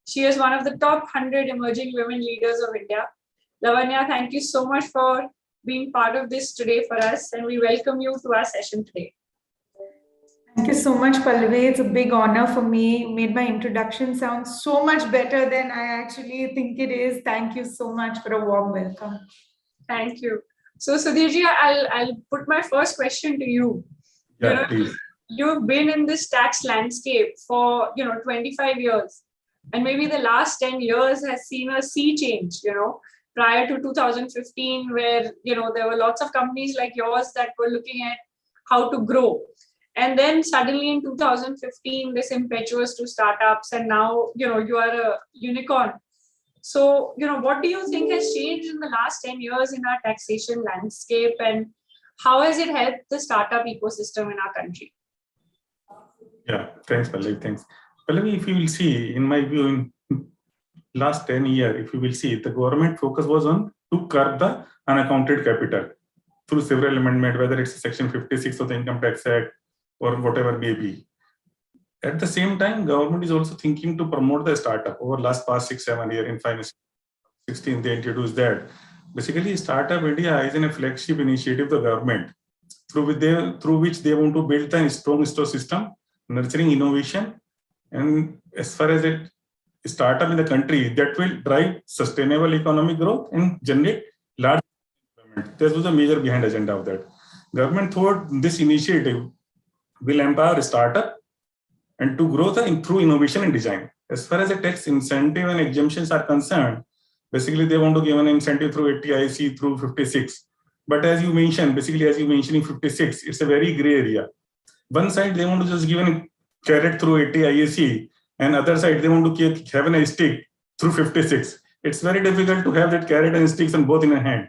She is one of the top 100 emerging women leaders of India. Lavanya, thank you so much for being part of this today for us, and we welcome you to our session today. Thank you so much, Pallavi. It's a big honor for me. You made my introduction sound so much better than I actually think it is. Thank you so much for a warm welcome. Thank you. So Sudhirji, I'll put my first question to you. Yeah, please. You've been in this tax landscape for 25 years, and maybe the last 10 years has seen a sea change. Prior to 2015, where there were lots of companies like yours that were looking at how to grow, and then suddenly in 2015, this impetus to startups, and now you are a unicorn. So what do you think has changed in the last 10 years in our taxation landscape, and how has it helped the startup ecosystem in our country? Yeah, thanks, Pallavi. Thanks. Pallavi, if you will see, in my view, in last 10 years, if you will see, the government focus was on to curb the unaccounted capital through several amendments, whether it's Section 56 of the Income Tax Act or whatever may be. At the same time, government is also thinking to promote the startup. Over last past 6-7 years in finance 16, they introduced that. Basically, Startup India is in a flagship initiative of the government through which they want to build a strong ecosystem, nurturing innovation, and as far as a startup in the country that will drive sustainable economic growth and generate large employment. This was the major behind agenda of that. Government thought this initiative will empower startup and to grow through innovation and design. As far as the tax incentive and exemptions are concerned, basically they want to give an incentive through 80IC through 56. But as you mentioned, in 56, it's a very gray area. One side they want to just give a carrot through 80IAC, and other side they want to have a stick through 56. It's very difficult to have that carrot and sticks on both in a hand.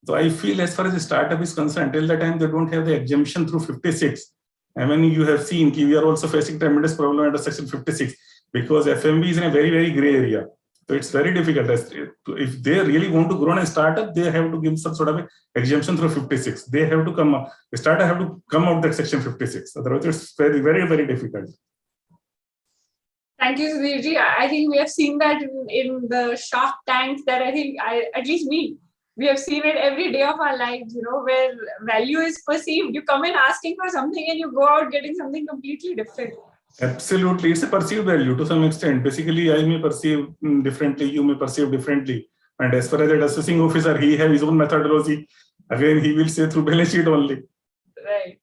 So I feel as far as the startup is concerned, till the time they don't have the exemption through 56, and when you have seen we are also facing tremendous problem under Section 56 because FMB is in a very, very gray area. So it's very difficult. If they really want to grow a startup, they have to give some sort of exemption through 56. They have to come up. The startup have to come out that Section 56. Otherwise, it's very, very, very difficult. Thank you, Sudhirji. I think we have seen that in the Shark Tank. That I think at least we have seen it every day of our lives. Where value is perceived. You come in asking for something, and you go out getting something completely different. Absolutely, it's a perceived value to some extent. Basically, I may perceive differently, you may perceive differently. And as far as the assessing officer, he has his own methodology. Again, he will say through balance sheet only. Right.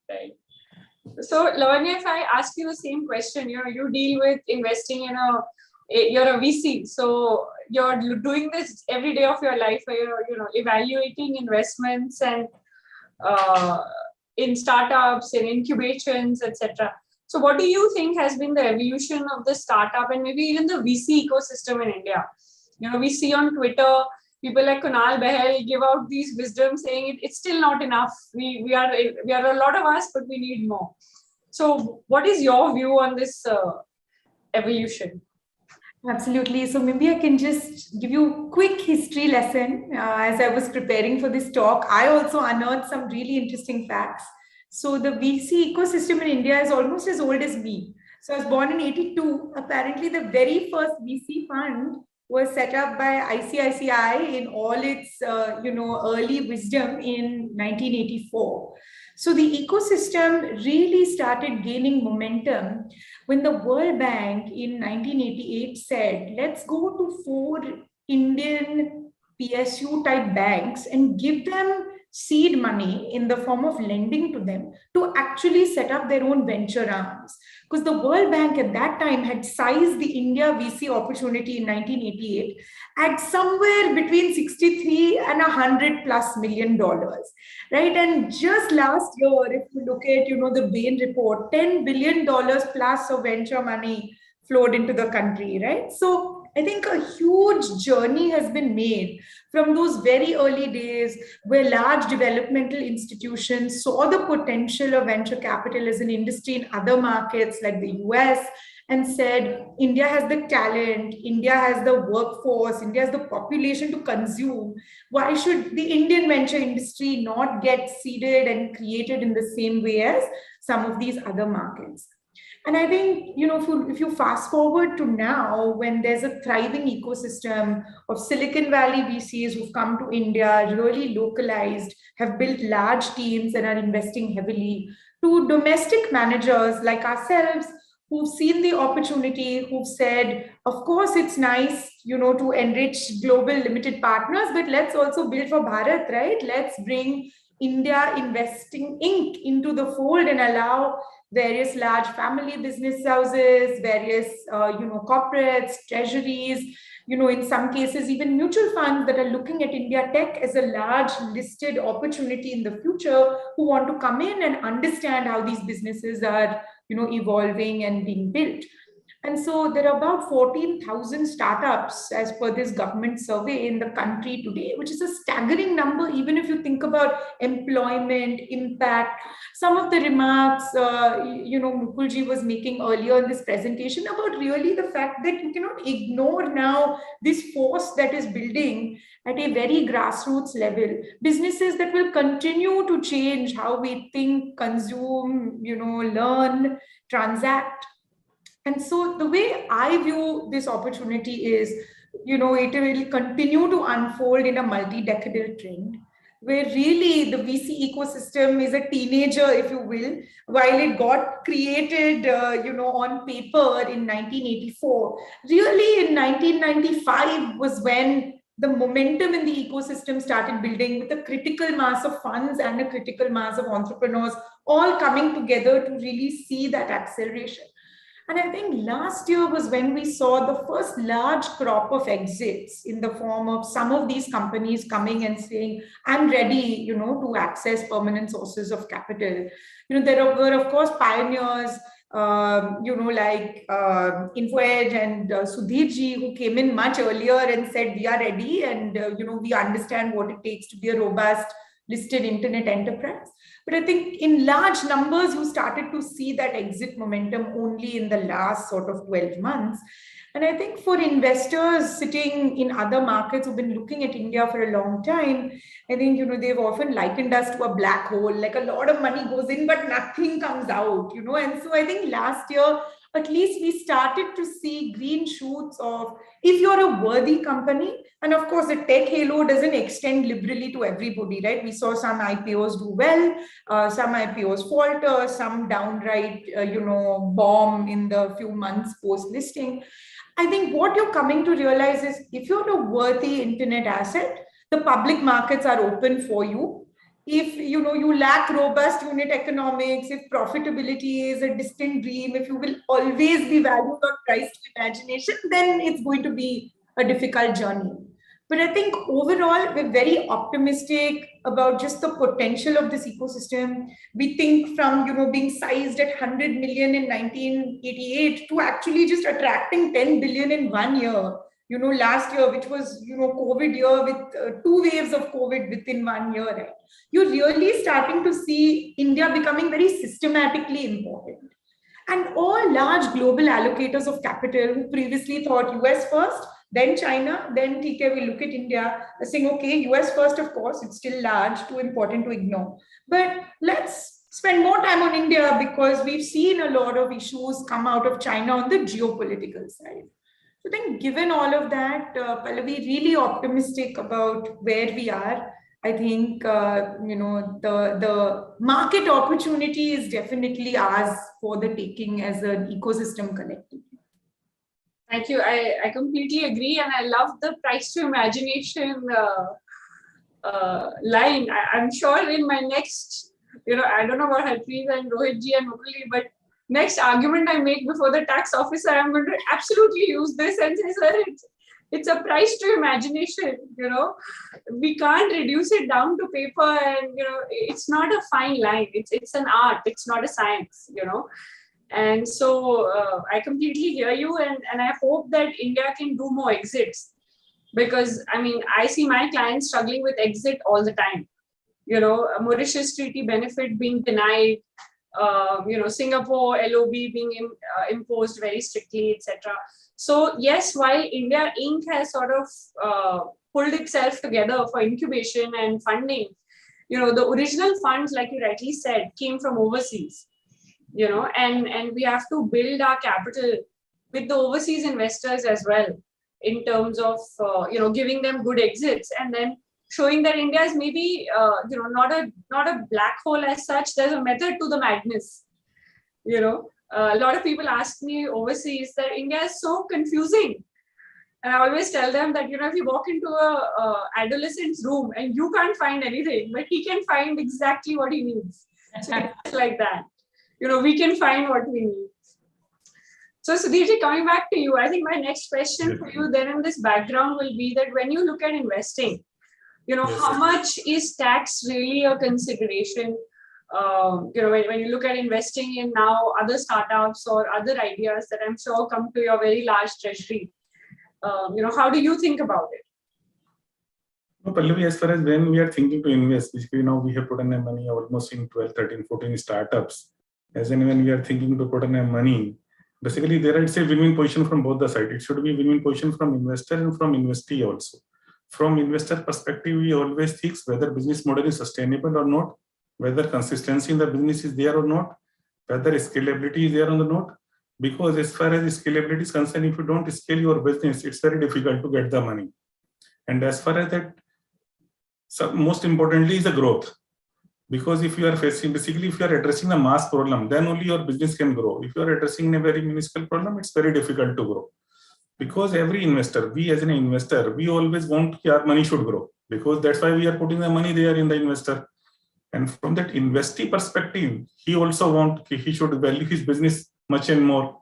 So, Lavanya, if I ask you the same question, you deal with investing you're a VC. So you're doing this every day of your life, where you're evaluating investments and in startups, in incubations, etc. So what do you think has been the evolution of the startup and maybe even the VC ecosystem in India? We see on Twitter, people like Kunal Behel give out these wisdom saying it's still not enough. We are a lot of us, but we need more. So what is your view on this evolution? Absolutely. So maybe I can just give you a quick history lesson. As I was preparing for this talk, I also unearthed some really interesting facts. So the VC ecosystem in India is almost as old as me. So I was born in 82. Apparently, the very first VC fund was set up by ICICI in all its early wisdom in 1984. So the ecosystem really started gaining momentum when the World Bank in 1988 said, let's go to 4 Indian PSU type banks and give them seed money in the form of lending to them to actually set up their own venture arms. Because the World Bank at that time had sized the India VC opportunity in 1988 at somewhere between 63 and $100+ million, right? And just last year, if you look at, the Bain report, $10 billion plus of venture money flowed into the country, right? So I think a huge journey has been made from those very early days where large developmental institutions saw the potential of venture capital as an industry in other markets like the US and said, India has the talent, India has the workforce, India has the population to consume. Why should the Indian venture industry not get seeded and created in the same way as some of these other markets? And I think, if you fast forward to now, when there's a thriving ecosystem of Silicon Valley VCs who've come to India, really localized, have built large teams and are investing heavily, to domestic managers like ourselves who've seen the opportunity, who've said, of course, it's nice, to enrich global limited partners, but let's also build for Bharat, right? Let's bring India Investing Inc. into the fold and allow various large family business houses, various, corporates, treasuries, in some cases, even mutual funds that are looking at India tech as a large listed opportunity in the future, who want to come in and understand how these businesses are, evolving and being built. And so there are about 14,000 startups as per this government survey in the country today, which is a staggering number, even if you think about employment, impact. Some of the remarks, Mukulji was making earlier in this presentation about really the fact that you cannot ignore now this force that is building at a very grassroots level. Businesses that will continue to change how we think, consume, learn, transact. And so the way I view this opportunity is, it will continue to unfold in a multi-decadal trend, where really the VC ecosystem is a teenager, if you will, while it got created, on paper in 1984. Really in 1995 was when the momentum in the ecosystem started building, with a critical mass of funds and a critical mass of entrepreneurs all coming together to really see that acceleration. And I think last year was when we saw the first large crop of exits in the form of some of these companies coming and saying, I'm ready, to access permanent sources of capital. There were, of course, pioneers, like InfoEdge and Sudhirji, who came in much earlier and said, we are ready and, we understand what it takes to be a robust listed internet enterprise. But I think in large numbers, you started to see that exit momentum only in the last sort of 12 months. And I think for investors sitting in other markets who've been looking at India for a long time, I think, they've often likened us to a black hole, like a lot of money goes in, but nothing comes out, And so I think last year, at least we started to see green shoots of, if you're a worthy company, and of course the tech halo doesn't extend liberally to everybody, right? We saw some IPOs do well, some IPOs falter, some downright, bomb in the few months post-listing. I think what you're coming to realize is, if you're a worthy internet asset, the public markets are open for you. If you lack robust unit economics, if profitability is a distant dream, if you will always be valued on price to imagination, then it's going to be a difficult journey. But I think overall, we're very optimistic about just the potential of this ecosystem. We think from being sized at 100 million in 1988 to actually just attracting 10 billion in 1 year. Last year, which was, COVID year with 2 waves of COVID within 1 year, right? You're really starting to see India becoming very systematically important. And all large global allocators of capital who previously thought US first, then China, then TK will look at India, saying, okay, US first, of course, it's still large, too important to ignore. But let's spend more time on India, because we've seen a lot of issues come out of China on the geopolitical side. So I think given all of that, Pallavi, really optimistic about where we are. I think, the market opportunity is definitely ours for the taking as an ecosystem collective. Thank you. I completely agree. And I love the price to imagination line. I'm sure in my next, I don't know about Harpreet and Rohitji and Mukuli, but next argument I make before the tax officer, I'm going to absolutely use this and say, sir, it's a price to imagination. We can't reduce it down to paper, and it's not a fine line. It's an art. It's not a science. And so I completely hear you, and I hope that India can do more exits, because I see my clients struggling with exit all the time. A Mauritius treaty benefit being denied. Singapore LOB being imposed very strictly, etc. So yes, while India Inc. has sort of pulled itself together for incubation and funding, the original funds, like you rightly said, came from overseas. and we have to build our capital with the overseas investors as well, in terms of giving them good exits, and then showing that India is maybe not a black hole as such. There's a method to the madness. A lot of people ask me overseas that India is so confusing, and I always tell them that if you walk into a adolescent's room and you can't find anything, but he can find exactly what he needs. So it's like that. We can find what we need. So Sudhirji, coming back to you, I think my next question for you then in this background will be that when you look at investing, how much is tax really a consideration? When you look at investing in now other startups or other ideas that I'm sure come to your very large treasury, how do you think about it? No, Pallavi, as far as when we are thinking to invest, basically now we have put in money almost in 12, 13, 14 startups. As in when we are thinking to put in money, basically there is a win-win position from both the sides. It should be win-win position from investor and from investee also. From investor perspective, we always think whether business model is sustainable or not, whether consistency in the business is there or not, whether scalability is there or not. Because as far as scalability is concerned, if you don't scale your business, it's very difficult to get the money. And as far as that, so most importantly is the growth. Because if you are facing, basically, if you are addressing the mass problem, then only your business can grow. If you are addressing a very minuscule problem, it's very difficult to grow. Because every investor, we as an investor, we always want our money should grow. Because that's why we are putting the money there in the investor. And from that investee perspective, he also he should value his business much and more.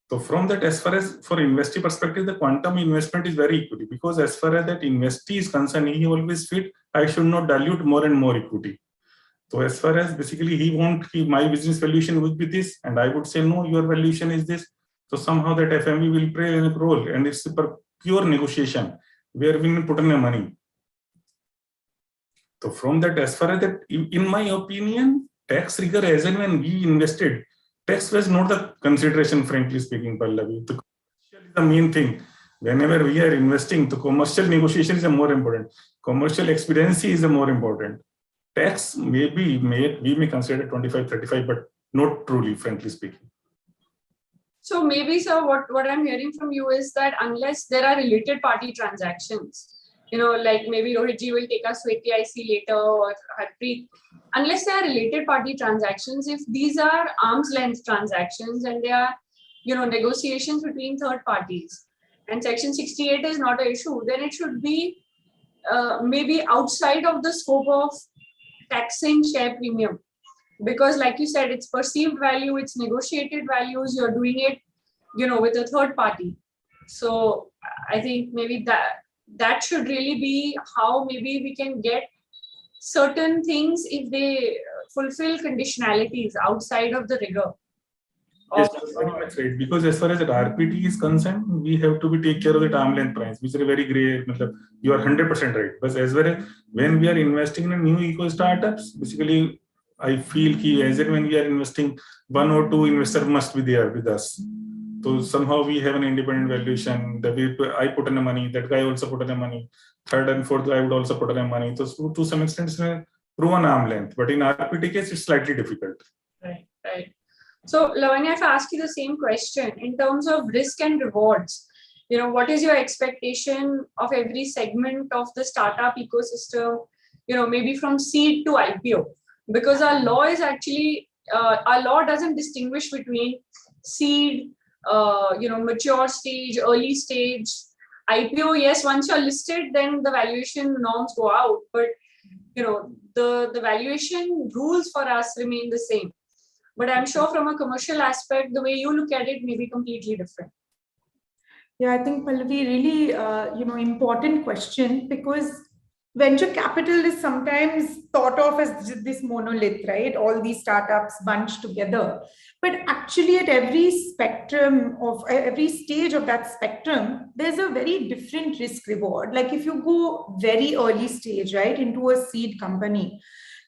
So from that, as far as for investee perspective, the quantum investment is very equity. Because as far as that investee is concerned, he always feel I should not dilute more and more equity. So as far as basically my business valuation would be this, and I would say no, your valuation is this. So somehow that FMV will play a role, and it's a pure negotiation where we put in the money. So from that, as far as that, in my opinion, tax rigor as and when we invested, tax was not the consideration, frankly speaking, Pallavi. The commercial is the main thing. Whenever we are investing, the commercial negotiation is the more important. Commercial expediency is the more important. Tax we may consider 25, 35, but not truly, frankly speaking. So maybe, sir, what I'm hearing from you is that unless there are related party transactions, like maybe Rohitji will take us to ATIC later or Harpreet, unless they are related party transactions, if these are arm's length transactions and they are, negotiations between third parties, and Section 68 is not an issue, then it should be maybe outside of the scope of taxing share premium. Because like you said, it's perceived value, it's negotiated values, you're doing it, with a third party. So I think maybe that should really be how maybe we can get certain things if they fulfill conditionalities outside of the rigor. Yes, very much right. Because as far as the RPT is concerned, we have to take care of the arm length price, which is a very great. You are 100% right. But as well as when we are investing in new eco startups, basically, I feel as and when we are investing, one or two investors must be there with us. So somehow we have an independent valuation. I put in the money, that guy also put in the money. Third and fourth guy would also put in the money. So to some extent, it's a proven arm length. But in RPT case, it's slightly difficult. Right. So Lavanya, if I ask you the same question in terms of risk and rewards, what is your expectation of every segment of the startup ecosystem, maybe from seed to IPO? Because our law is actually, our law doesn't distinguish between seed, mature stage, early stage, IPO. Yes, once you're listed, then the valuation norms go out, but the valuation rules for us remain the same. But I'm sure from a commercial aspect, the way you look at it may be completely different. Yeah, I think Pallavi, really, important question, because venture capital is sometimes thought of as just this monolith, right? All these startups bunched together. But actually at every stage of that spectrum, there's a very different risk reward. Like if you go very early stage, right, into a seed company,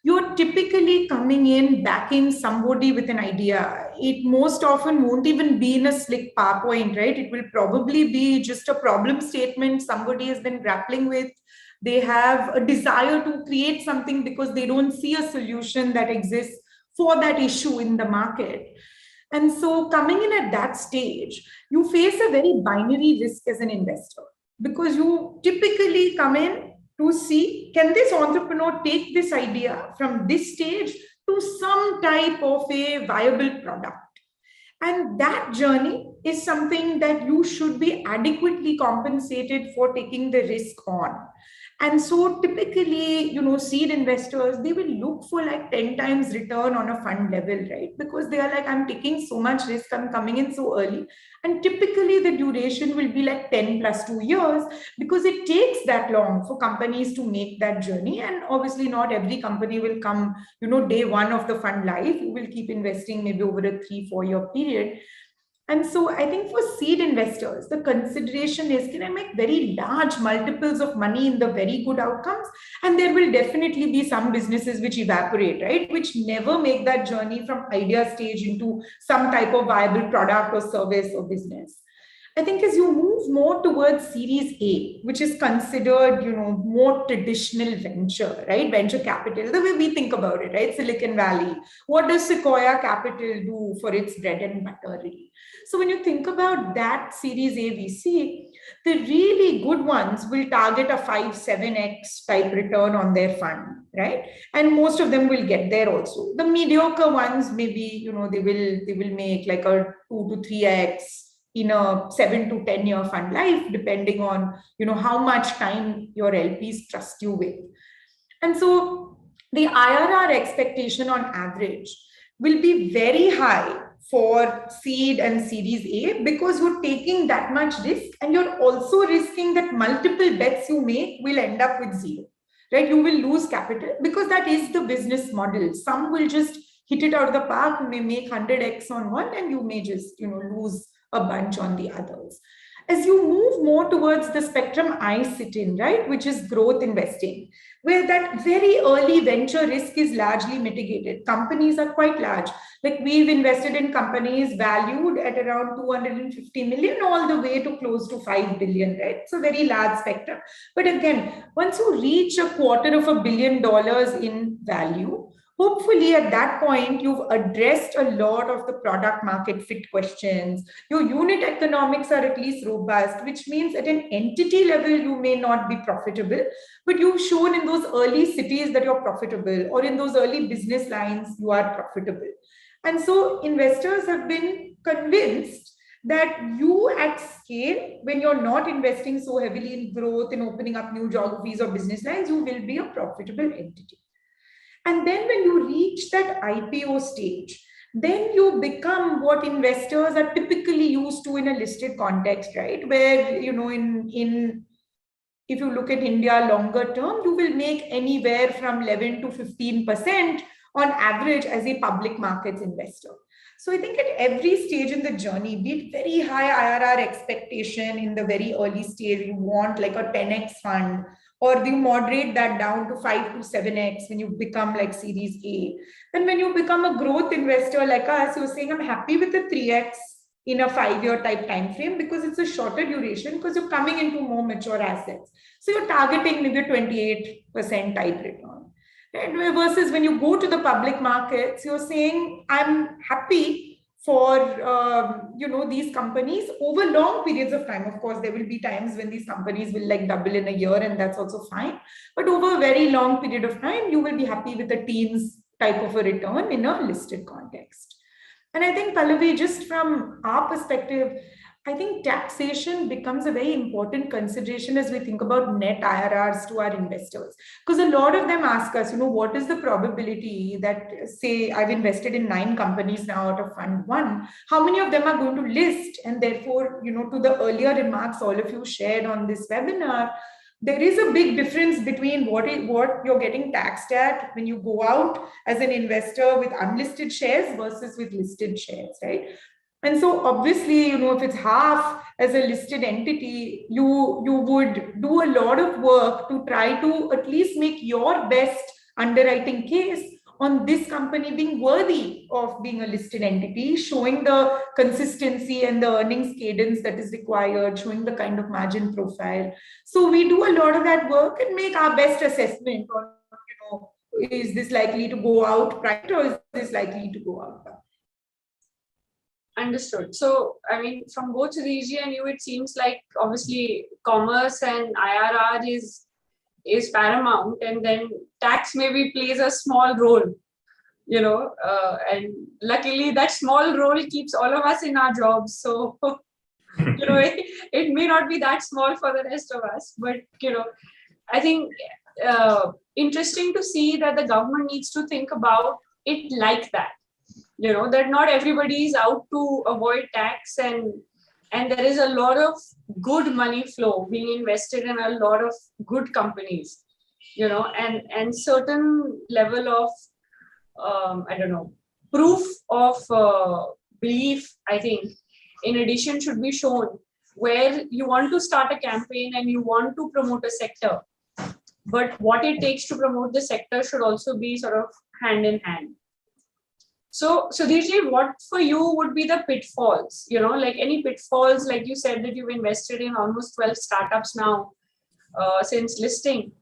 you're typically coming in backing somebody with an idea. It most often won't even be in a slick PowerPoint, right? It will probably be just a problem statement somebody has been grappling with. They have a desire to create something because they don't see a solution that exists for that issue in the market. And so coming in at that stage, you face a very binary risk as an investor, because you typically come in to see, can this entrepreneur take this idea from this stage to some type of a viable product? And that journey is something that you should be adequately compensated for taking the risk on. And so typically, seed investors, they will look for like 10 times return on a fund level, right? Because they are like, I'm taking so much risk, I'm coming in so early. And typically the duration will be like 10 plus 2 years, because it takes that long for companies to make that journey. And obviously not every company will come, day one of the fund life. You will keep investing maybe over a 3-4 year period. And so I think for seed investors, the consideration is, can I make very large multiples of money in the very good outcomes? And there will definitely be some businesses which evaporate, right? Which never make that journey from idea stage into some type of viable product or service or business. I think as you move more towards Series A, which is considered, more traditional venture, right? Venture capital, the way we think about it, right? Silicon Valley. What does Sequoia Capital do for its bread and butter, really? So when you think about that Series A VC, the really good ones will target a 5-7x type return on their fund, right? And most of them will get there also. The mediocre ones, maybe, they will make like a 2 to 3x in a 7 to 10 year fund life, depending on, how much time your LPs trust you with. And so the IRR expectation on average will be very high for seed and Series A, because you're taking that much risk, and you're also risking that multiple bets you make will end up with zero, right? You will lose capital, because that is the business model. Some will just hit it out of the park. You may make 100x on one, and you may just, lose a bunch on the others. As you move more towards the spectrum I sit in, right, which is growth investing, where that very early venture risk is largely mitigated. Companies are quite large. Like we've invested in companies valued at around 250 million all the way to close to 5 billion, right? It's a very large spectrum. But again, once you reach $250 million in value, hopefully at that point, you've addressed a lot of the product market fit questions. Your unit economics are at least robust, which means at an entity level, you may not be profitable, but you've shown in those early cities that you're profitable, or in those early business lines, you are profitable. And so investors have been convinced that you at scale, when you're not investing so heavily in growth and opening up new geographies or business lines, you will be a profitable entity. And then when you reach that IPO stage, then you become what investors are typically used to in a listed context, right? Where, if you look at India longer term, you will make anywhere from 11 to 15% on average as a public markets investor. So I think at every stage in the journey, be it very high IRR expectation in the very early stage, you want like a 10x fund, or you moderate that down to 5 to 7x when you become like Series A. Then when you become a growth investor like us, you're saying, I'm happy with the 3x in a 5-year type time frame, because it's a shorter duration, because you're coming into more mature assets. So you're targeting maybe a 28% type return. Right? Versus when you go to the public markets, you're saying, I'm happy for these companies over long periods of time. Of course, there will be times when these companies will like double in a year, and that's also fine. But over a very long period of time, you will be happy with the teens type of a return in a listed context. And I think, Pallavi, just from our perspective, I think taxation becomes a very important consideration as we think about net IRRs to our investors. Because a lot of them ask us, what is the probability that, say, I've invested in 9 companies now out of Fund 1, how many of them are going to list? And therefore, to the earlier remarks all of you shared on this webinar, there is a big difference between what you're getting taxed at when you go out as an investor with unlisted shares versus with listed shares, right? And so obviously, if it's half as a listed entity, you would do a lot of work to try to at least make your best underwriting case on this company being worthy of being a listed entity, showing the consistency and the earnings cadence that is required, showing the kind of margin profile. So we do a lot of that work and make our best assessment on, is this likely to go out private or is this likely to go out public? Understood. So, I mean, from both Sudhirji and you, it seems like obviously commerce and IRR is paramount, and then tax maybe plays a small role, and luckily that small role keeps all of us in our jobs. So, it may not be that small for the rest of us, but, I think interesting to see that the government needs to think about it like that. That not everybody is out to avoid tax, and there is a lot of good money flow being invested in a lot of good companies, and certain level of proof of belief, I think, in addition, should be shown, where you want to start a campaign and you want to promote a sector, but what it takes to promote the sector should also be sort of hand in hand. So, Sudhirji, what for you would be the pitfalls? Like any pitfalls, like you said that you've invested in almost 12 startups now since listing.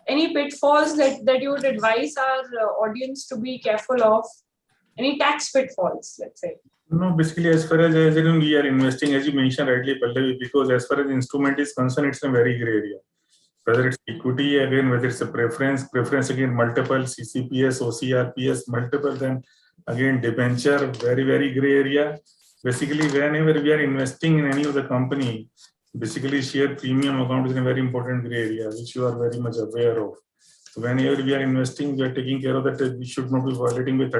Any pitfalls that you would advise our audience to be careful of? Any tax pitfalls, let's say? No, basically, as far as we are investing, as you mentioned rightly, Pallavi, because as far as the instrument is concerned, it's a very gray area. Whether it's equity, again, whether it's a preference again, multiple, CCPS, OCRPS, multiple, then again, debenture, very, very gray area. Basically, whenever we are investing in any of the company, basically share premium account is a very important gray area, which you are very much aware of. So whenever we are investing, we are taking care of that. We should not be violating with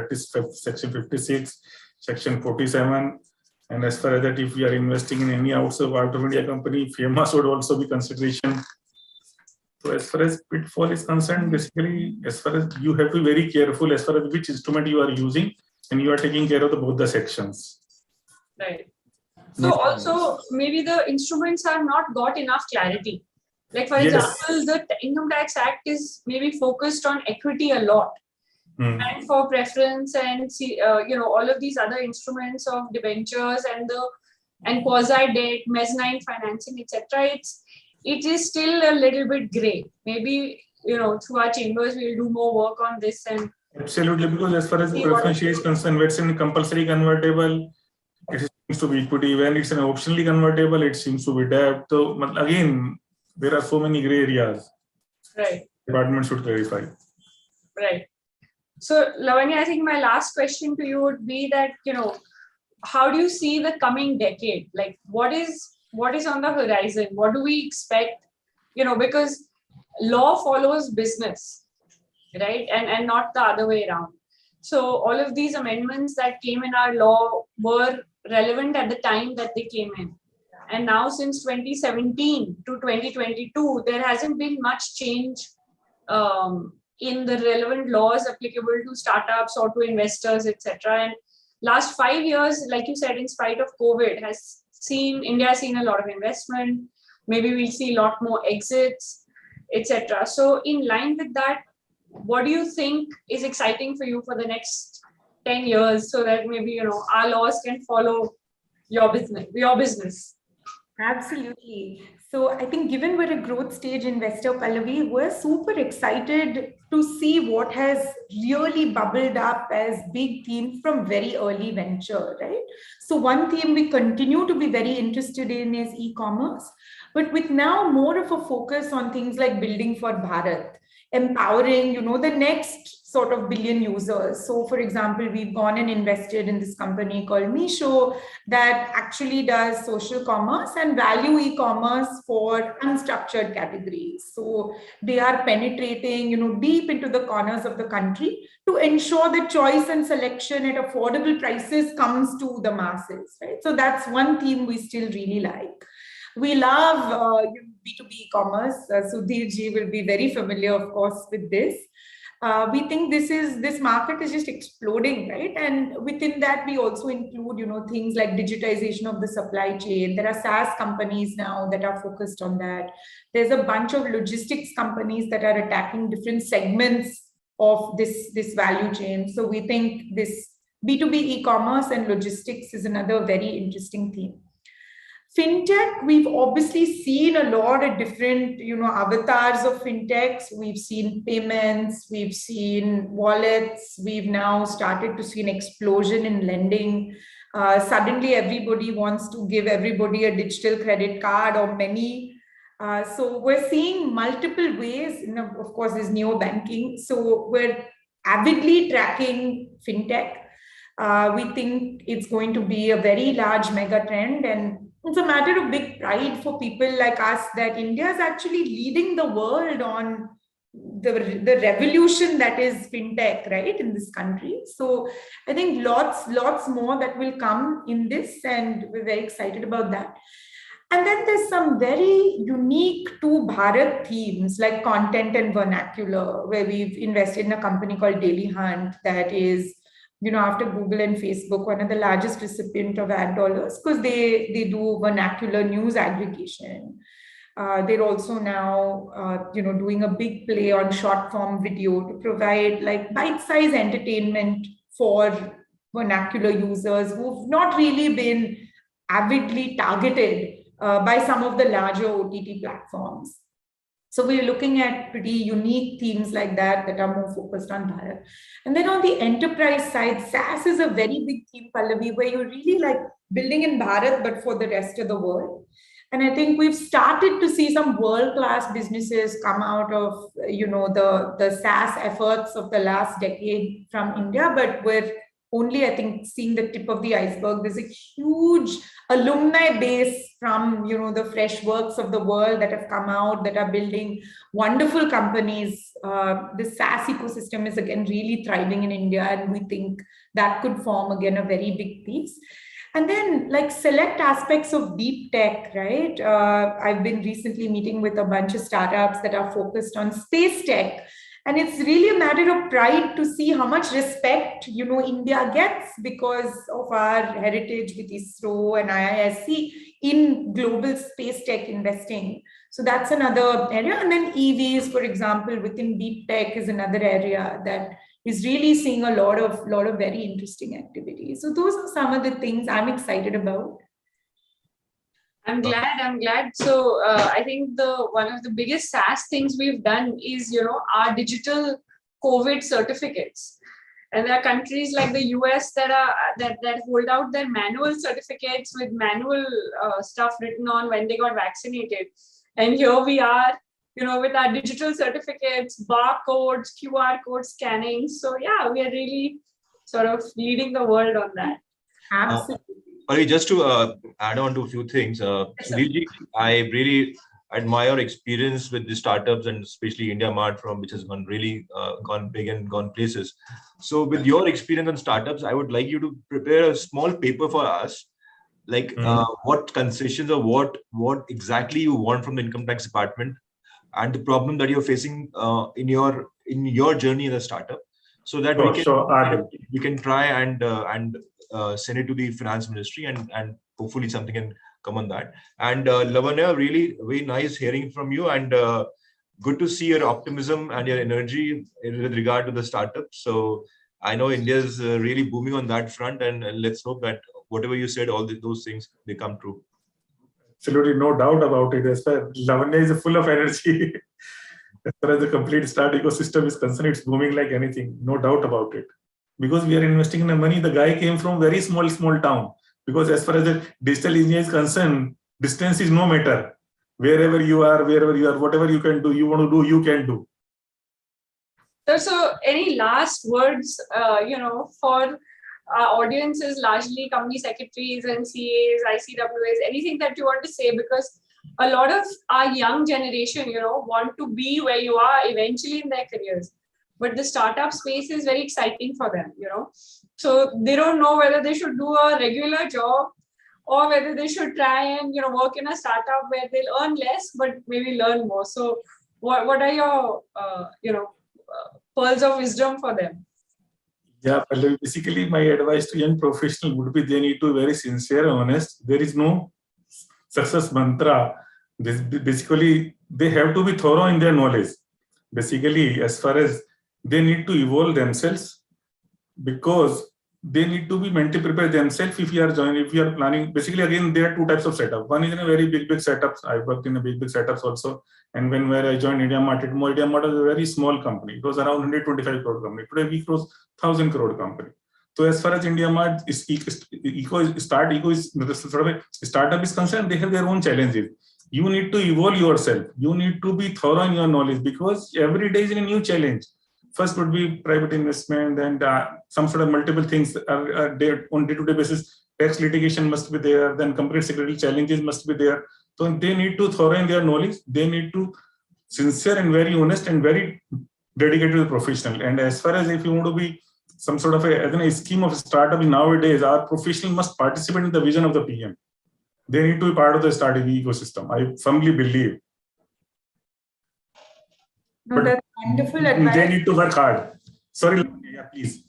Section 56, Section 47. And as far as that, if we are investing in any out of India company, FEMA would also be consideration. So as far as pitfall is concerned, basically, as far as you have to be very careful as far as which instrument you are using, and you are taking care of both the sections. Right. So also maybe the instruments have not got enough clarity. Like for example, the Income Tax Act is maybe focused on equity a lot, and for preference and all of these other instruments of debentures and quasi debt, mezzanine financing, etc. It is still a little bit gray. Maybe through our chambers we'll do more work on this. And absolutely, because as far as the preference share is concerned, when it's in compulsory convertible, it seems to be equity. When it's an optionally convertible, it seems to be debt. So again, there are so many gray areas. Right. Department should clarify. Right. So Lavanya, I think my last question to you would be that, how do you see the coming decade? Like what is on the horizon? What do we expect? Because law follows business, right? And not the other way around. So all of these amendments that came in our law were relevant at the time that they came in. And now since 2017 to 2022, there hasn't been much change in the relevant laws applicable to startups or to investors, etc. And last 5 years, like you said, in spite of COVID, India has seen a lot of investment. Maybe we'll see a lot more exits, etc. So in line with that, what do you think is exciting for you for the next 10 years so that maybe, our laws can follow your business? Absolutely. So I think given we're a growth stage investor, Pallavi, we're super excited to see what has really bubbled up as big themes from very early venture, right? So one theme we continue to be very interested in is e-commerce, but with now more of a focus on things like building for Bharat, empowering, the next sort of billion users. So for example, we've gone and invested in this company called Meesho that actually does social commerce and value e-commerce for unstructured categories. So they are penetrating, deep into the corners of the country to ensure that choice and selection at affordable prices comes to the masses, right? So that's one theme we still really like. We love B2B e-commerce. Sudhirji will be very familiar, of course, with this. We think this market is just exploding, right? And within that, we also include, things like digitization of the supply chain. There are SaaS companies now that are focused on that. There's a bunch of logistics companies that are attacking different segments of this value chain. So we think this B2B e-commerce and logistics is another very interesting theme. fintech, we've obviously seen a lot of different, avatars of fintechs. We've seen payments, we've seen wallets, we've now started to see an explosion in lending. Suddenly, everybody wants to give everybody a digital credit card or many. So we're seeing multiple ways. Of course, there's neo banking. So we're avidly tracking fintech. We think it's going to be a very large mega trend, and it's a matter of big pride for people like us that India is actually leading the world on the revolution that is fintech, right, in this country. So I think lots more that will come in this, and we're very excited about that. And then there's some very unique to Bharat themes like content and vernacular, where we've invested in a company called Daily Hunt that is, after Google and Facebook, one of the largest recipient of ad dollars, because they do vernacular news aggregation. They're also now, doing a big play on short form video to provide like bite-sized entertainment for vernacular users who've not really been avidly targeted by some of the larger OTT platforms. So we're looking at pretty unique themes like that are more focused on Bharat. And then on the enterprise side, SaaS is a very big theme, Pallavi, where you're really like building in Bharat, but for the rest of the world. And I think we've started to see some world-class businesses come out of, the SaaS efforts of the last decade from India, but we're only, I think, seeing the tip of the iceberg. There's a huge alumni base from, the Freshworks of the world that have come out, that are building wonderful companies. The SaaS ecosystem is again really thriving in India, and we think that could form again a very big piece. And then like select aspects of deep tech, right? I've been recently meeting with a bunch of startups that are focused on space tech. And it's really a matter of pride to see how much respect, India gets because of our heritage with ISRO and IISc in global space tech investing. So that's another area. And then EVs, for example, within deep tech is another area that is really seeing a lot of very interesting activity. So those are some of the things I'm excited about. I'm glad. So I think one of the biggest SaaS things we've done is, our digital COVID certificates. And there are countries like the US that hold out their manual certificates with manual stuff written on when they got vaccinated. And here we are, with our digital certificates, barcodes, QR code scanning. So yeah, we are really sort of leading the world on that. Absolutely. Just to add on to a few things, Sudhirji, I really admire your experience with the startups and especially India Mart, which has gone big and gone places. So with your experience on startups, I would like you to prepare a small paper for us, like what concessions or what exactly you want from the income tax department and the problem that you're facing in your journey as a startup, so that we can try and send it to the finance ministry and hopefully something can come on that. And Lavanya, really very nice hearing from you, and good to see your optimism and your energy with regard to the startup. So I know India is really booming on that front, and let's hope that whatever you said, all those things, they come true. Absolutely, no doubt about it. As far Lavanya is full of energy. As far as the complete start ecosystem is concerned, it's booming like anything, no doubt about it. Because we are investing in the money, the guy came from very small town. Because as far as the digital engineering is concerned, distance is no matter. Wherever you are, whatever you can do, you want to do, you can do. So any last words, for our audiences, largely company secretaries and CAs, ICWAs, anything that you want to say? Because a lot of our young generation, want to be where you are eventually in their careers. But the startup space is very exciting for them, So they don't know whether they should do a regular job or whether they should try and, work in a startup where they'll earn less, but maybe learn more. So what are your, pearls of wisdom for them? Yeah, basically my advice to young professionals would be they need to be very sincere and honest. There is no success mantra. Basically, they have to be thorough in their knowledge. Basically, as far as they need to evolve themselves, because they need to be mentally prepared themselves if you are joining, if you are planning. Basically, again, there are two types of setup. One is in a very big setups. I worked in a big setups also. And where I joined India Mart was a very small company. It was around 125 crore company. Today we close 1,000 crore company. So as far as India Mart is startup is concerned, they have their own challenges. You need to evolve yourself. You need to be thorough in your knowledge because every day is a new challenge. First would be private investment and some sort of multiple things are there on day-to-day basis. Tax litigation must be there. Then company secretary challenges must be there. So they need to thorough in their knowledge. They need to sincere and very honest and very dedicated to the professional. And as far as if you want to be some sort of a scheme of startup nowadays, our professional must participate in the vision of the PM. They need to be part of the startup ecosystem. I firmly believe. No, that's wonderful advice. They need to work hard. Sorry, yeah, please.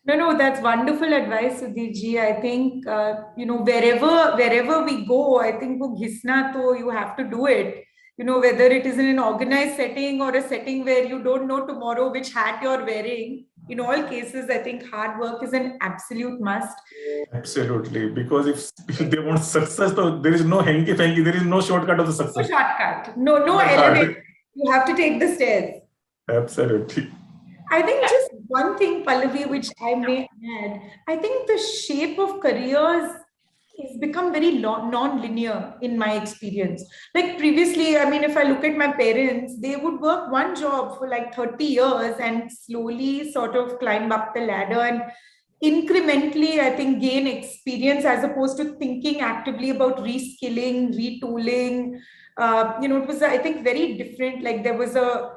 No, that's wonderful advice, Sudhirji. I think, wherever we go, I think you have to do it. Whether it is in an organized setting or a setting where you don't know tomorrow which hat you're wearing. In all cases, I think hard work is an absolute must. Absolutely. Because if they want success, so there is no hanky-panky, there is no shortcut of the success. No shortcut. No elevator. You have to take the stairs. Absolutely. I think just one thing, Pallavi, which I may add, I think the shape of careers has become very non-linear in my experience. Like previously, I mean, if I look at my parents, they would work one job for like 30 years and slowly sort of climb up the ladder and incrementally, I think, gain experience as opposed to thinking actively about reskilling, retooling. It was, I think, very different. Like there was a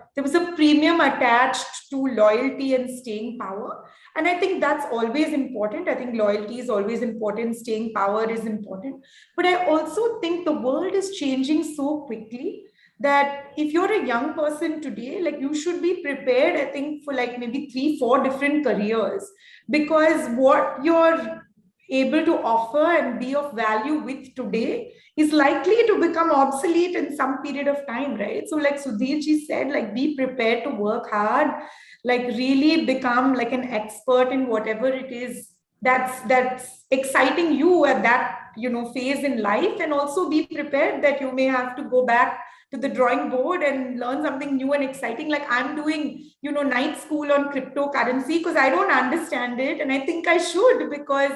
premium attached to loyalty and staying power. And I think that's always important. I think loyalty is always important. Staying power is important. But I also think the world is changing so quickly that if you're a young person today, like you should be prepared, I think, for like maybe 3-4 different careers, because what you're able to offer and be of value with today is likely to become obsolete in some period of time, right? So like Sudhirji said, like be prepared to work hard, like really become like an expert in whatever it is that's exciting you at that phase in life, and also be prepared that you may have to go back to the drawing board and learn something new and exciting. Like I'm doing night school on cryptocurrency because I don't understand it, and I think I should, because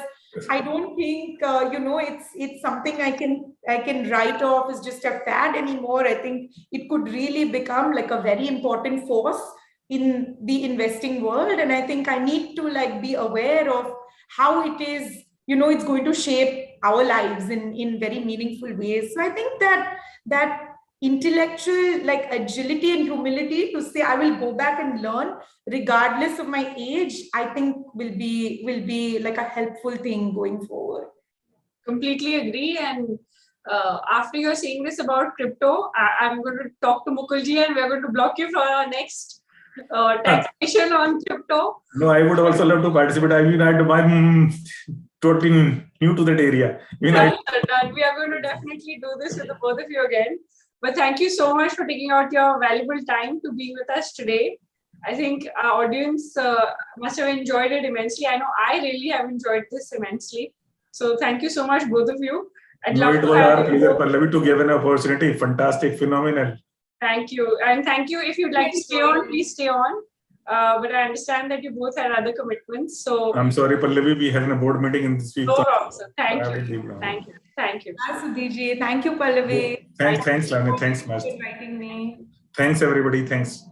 I don't think it's something I can write off as just a fad anymore. I think it could really become like a very important force in the investing world, and I think I need to like be aware of how it is it's going to shape our lives in very meaningful ways. So I think that intellectual like agility and humility to say I will go back and learn regardless of my age, I think will be like a helpful thing going forward. Completely agree. And after you're saying this about crypto, I'm going to talk to Mukulji and we're going to block you for our next taxation on crypto. No, I would also love to participate. I'm totally new to that area. We are going to definitely do this with the both of you again. But thank you so much for taking out your valuable time to be with us today. I think our audience must have enjoyed it immensely. I know I really have enjoyed this immensely. So thank you so much, both of you. It was our pleasure, Pallavi, to give an opportunity. Fantastic, phenomenal. Thank you. And thank you. If you'd like to stay on, please stay on. But I understand that you both had other commitments. So I'm sorry, Pallavi, we had a board meeting in this week. No problem, sir. Thank you. Thank you. Thank you. Thanks, Sudhirji. Thank you, Pallavi. Thanks, Lana. Thanks, Master. For inviting me. Thanks, everybody. Thanks.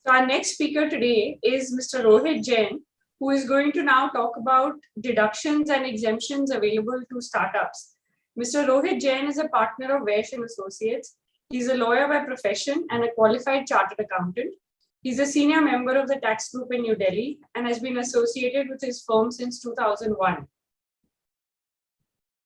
So our next speaker today is Mr. Rohit Jain, who is going to now talk about deductions and exemptions available to startups. Mr. Rohit Jain is a partner of Vaish & Associates. He's a lawyer by profession and a qualified chartered accountant. He's a senior member of the tax group in New Delhi and has been associated with his firm since 2001.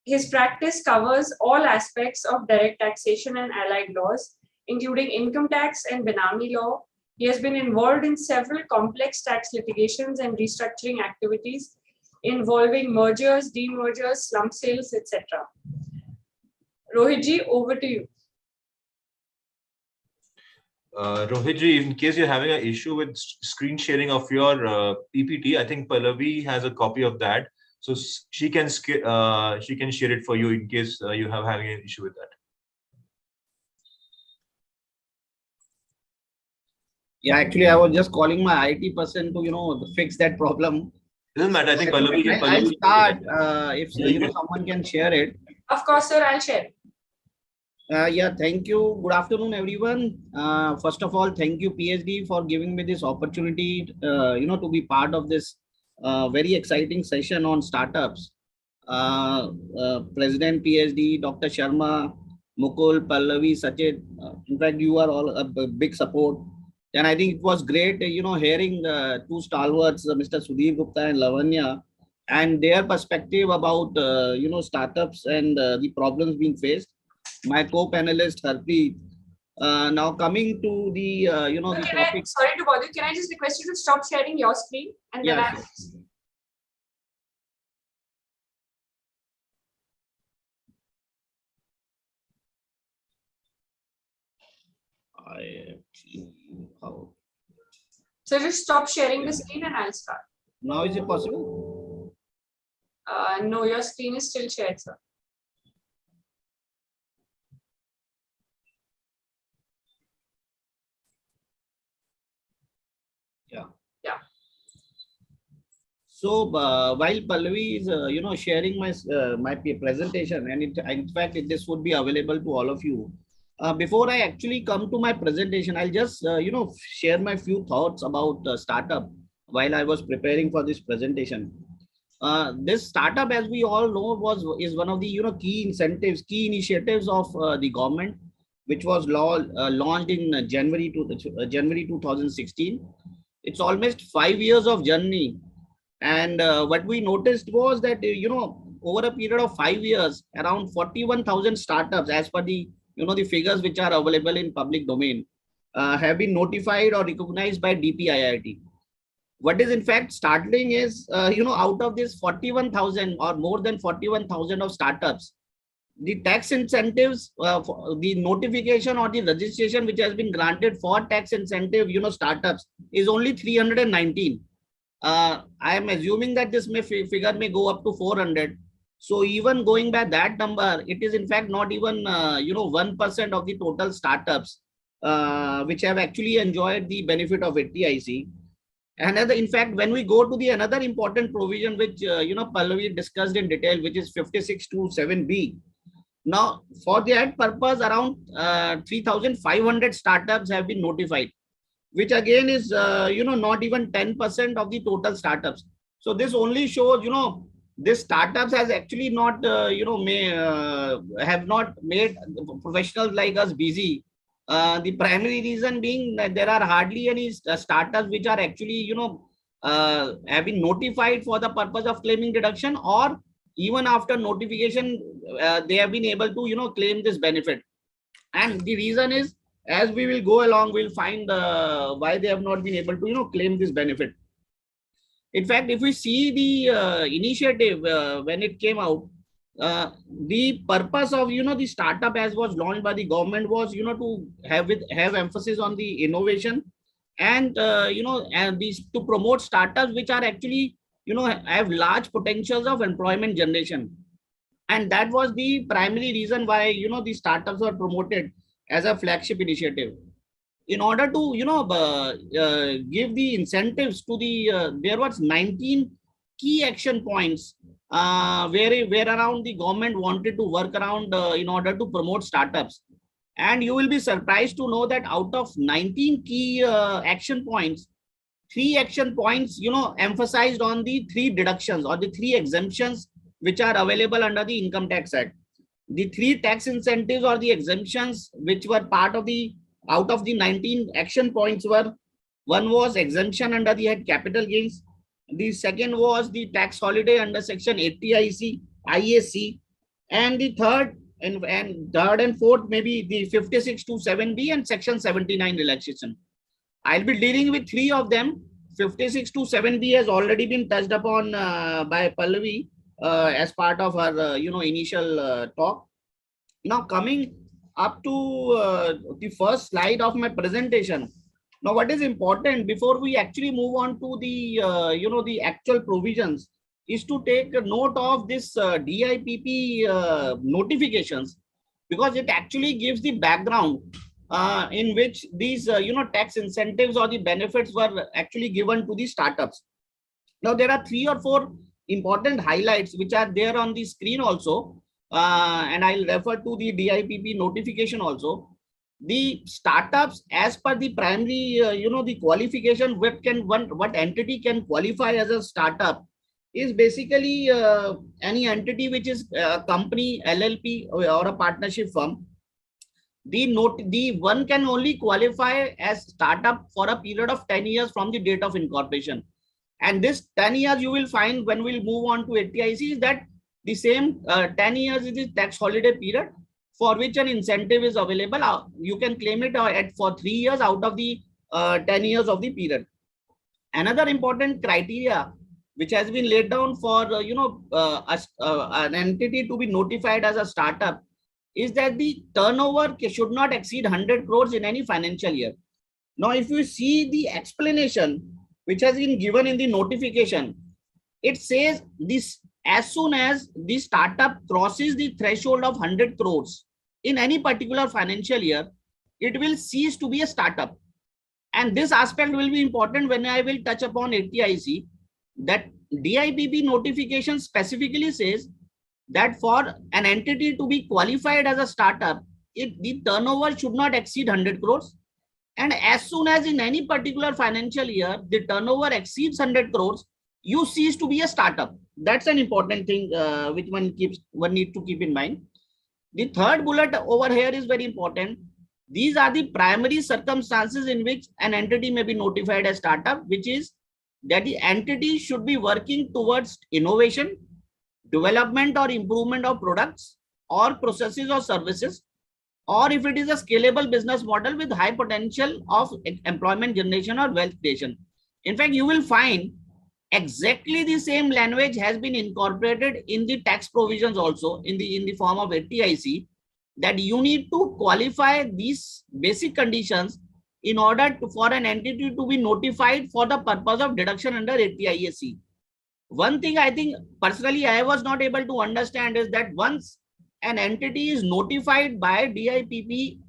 His practice covers all aspects of direct taxation and allied laws, including income tax and Benami law. He has been involved in several complex tax litigations and restructuring activities involving mergers, demergers, slump sales, etc. Rohitji, over to you. Rohitji, in case you're having an issue with screen sharing of your PPT, I think Pallavi has a copy of that, so she can share it for you in case you have having an issue with that. Yeah, actually, I was just calling my IT person to fix that problem. Doesn't matter. I think Pallavi. I'll start if someone can share it. Of course, sir, I'll share. Yeah, thank you. Good afternoon, everyone. First of all, thank you, PhD, for giving me this opportunity, to be part of this very exciting session on startups. President PhD, Dr. Sharma, Mukul, Pallavi, Sachin. In fact, you are all a big support. And I think it was great, hearing two stalwarts, Mr. Sudhir Gupta and Lavanya, and their perspective about, startups and the problems being faced. My co-panelist Harpreet. Now coming to the the topic. Sorry to bother you. Can I just request you to stop sharing your screen and then Yeah, I'll. How? So just stop sharing the screen and I'll start. Now is it possible? No, your screen is still shared, sir. Yeah. Yeah. So while Pallavi is sharing my presentation, and in fact this would be available to all of you. Before I actually come to my presentation, I'll just share my few thoughts about startup while I was preparing for this presentation. This startup, as we all know, is one of the key initiatives of the government, which was launched in January 2016. It's almost 5 years of journey, and what we noticed was that over a period of 5 years, around 41,000 startups, as per the the figures which are available in public domain, have been notified or recognized by DPIIT. What is in fact startling is, out of this 41,000 or more than 41,000 of startups, the tax incentives, the notification or the registration which has been granted for tax incentive, startups is only 319. I am assuming that this figure may go up to 400. So even going by that number, it is in fact not even 1% of the total startups which have actually enjoyed the benefit of it, TIC. Another, in fact, when we go to the another important provision which Pallavi discussed in detail, which is 5627B. Now, for that purpose, around 3,500 startups have been notified, which again is not even 10% of the total startups. So this only shows this startups has actually not have not made professionals like us busy. The primary reason being that there are hardly any startups which are actually have been notified for the purpose of claiming deduction, or even after notification they have been able to claim this benefit. And the reason is, as we will go along, we'll find why they have not been able to claim this benefit. In fact, if we see the initiative when it came out, the purpose of the startup as was launched by the government was to have emphasis on the innovation, and and these to promote startups which are actually have large potentials of employment generation. And that was the primary reason why the startups were promoted as a flagship initiative. In order to give the incentives to the there was 19 key action points where around the government wanted to work around in order to promote startups. And you will be surprised to know that out of 19 key action points, 3 action points emphasized on the 3 deductions or the 3 exemptions which are available under the Income Tax Act. The 3 tax incentives or the exemptions which were part of the out of the 19 action points were: one was exemption under the head capital gains, the second was the tax holiday under section 80 IAC, and the third and fourth maybe the 5627B and section 79 relaxation. I'll be dealing with 3 of them. 5627B has already been touched upon by Pallavi as part of her initial talk. Now coming up to the first slide of my presentation. Now, what is important before we actually move on to the the actual provisions is to take a note of this DIPP notifications, because it actually gives the background in which these tax incentives or the benefits were actually given to the startups. Now, there are 3 or 4 important highlights which are there on the screen also, and I'll refer to the DIPP notification also. The startups, as per the primary, the qualification, what entity can qualify as a startup is basically any entity which is a company, LLP, or a partnership firm. The one can only qualify as startup for a period of 10 years from the date of incorporation. And this 10 years you will find when we'll move on to TIC is that the same 10 years is the tax holiday period for which an incentive is available. You can claim it for 3 years out of the 10 years of the period. Another important criteria which has been laid down for an entity to be notified as a startup is that the turnover should not exceed 100 crores in any financial year. Now, if you see the explanation which has been given in the notification, it says this: as soon as the startup crosses the threshold of 100 crores in any particular financial year, it will cease to be a startup. And this aspect will be important when I will touch upon ATIC, that DIPP notification specifically says that for an entity to be qualified as a startup, the turnover should not exceed 100 crores. And as soon as in any particular financial year, the turnover exceeds 100 crores, you cease to be a startup. That's an important thing which one needs to keep in mind. The third bullet over here is very important. These are the primary circumstances in which an entity may be notified as startup, which is that the entity should be working towards innovation, development or improvement of products or processes or services, or if it is a scalable business model with high potential of employment generation or wealth creation. In fact, you will find exactly the same language has been incorporated in the tax provisions also in the form of TIC, that you need to qualify these basic conditions in order for an entity to be notified for the purpose of deduction under TISC. One thing I think personally I was not able to understand is that once an entity is notified by DIPP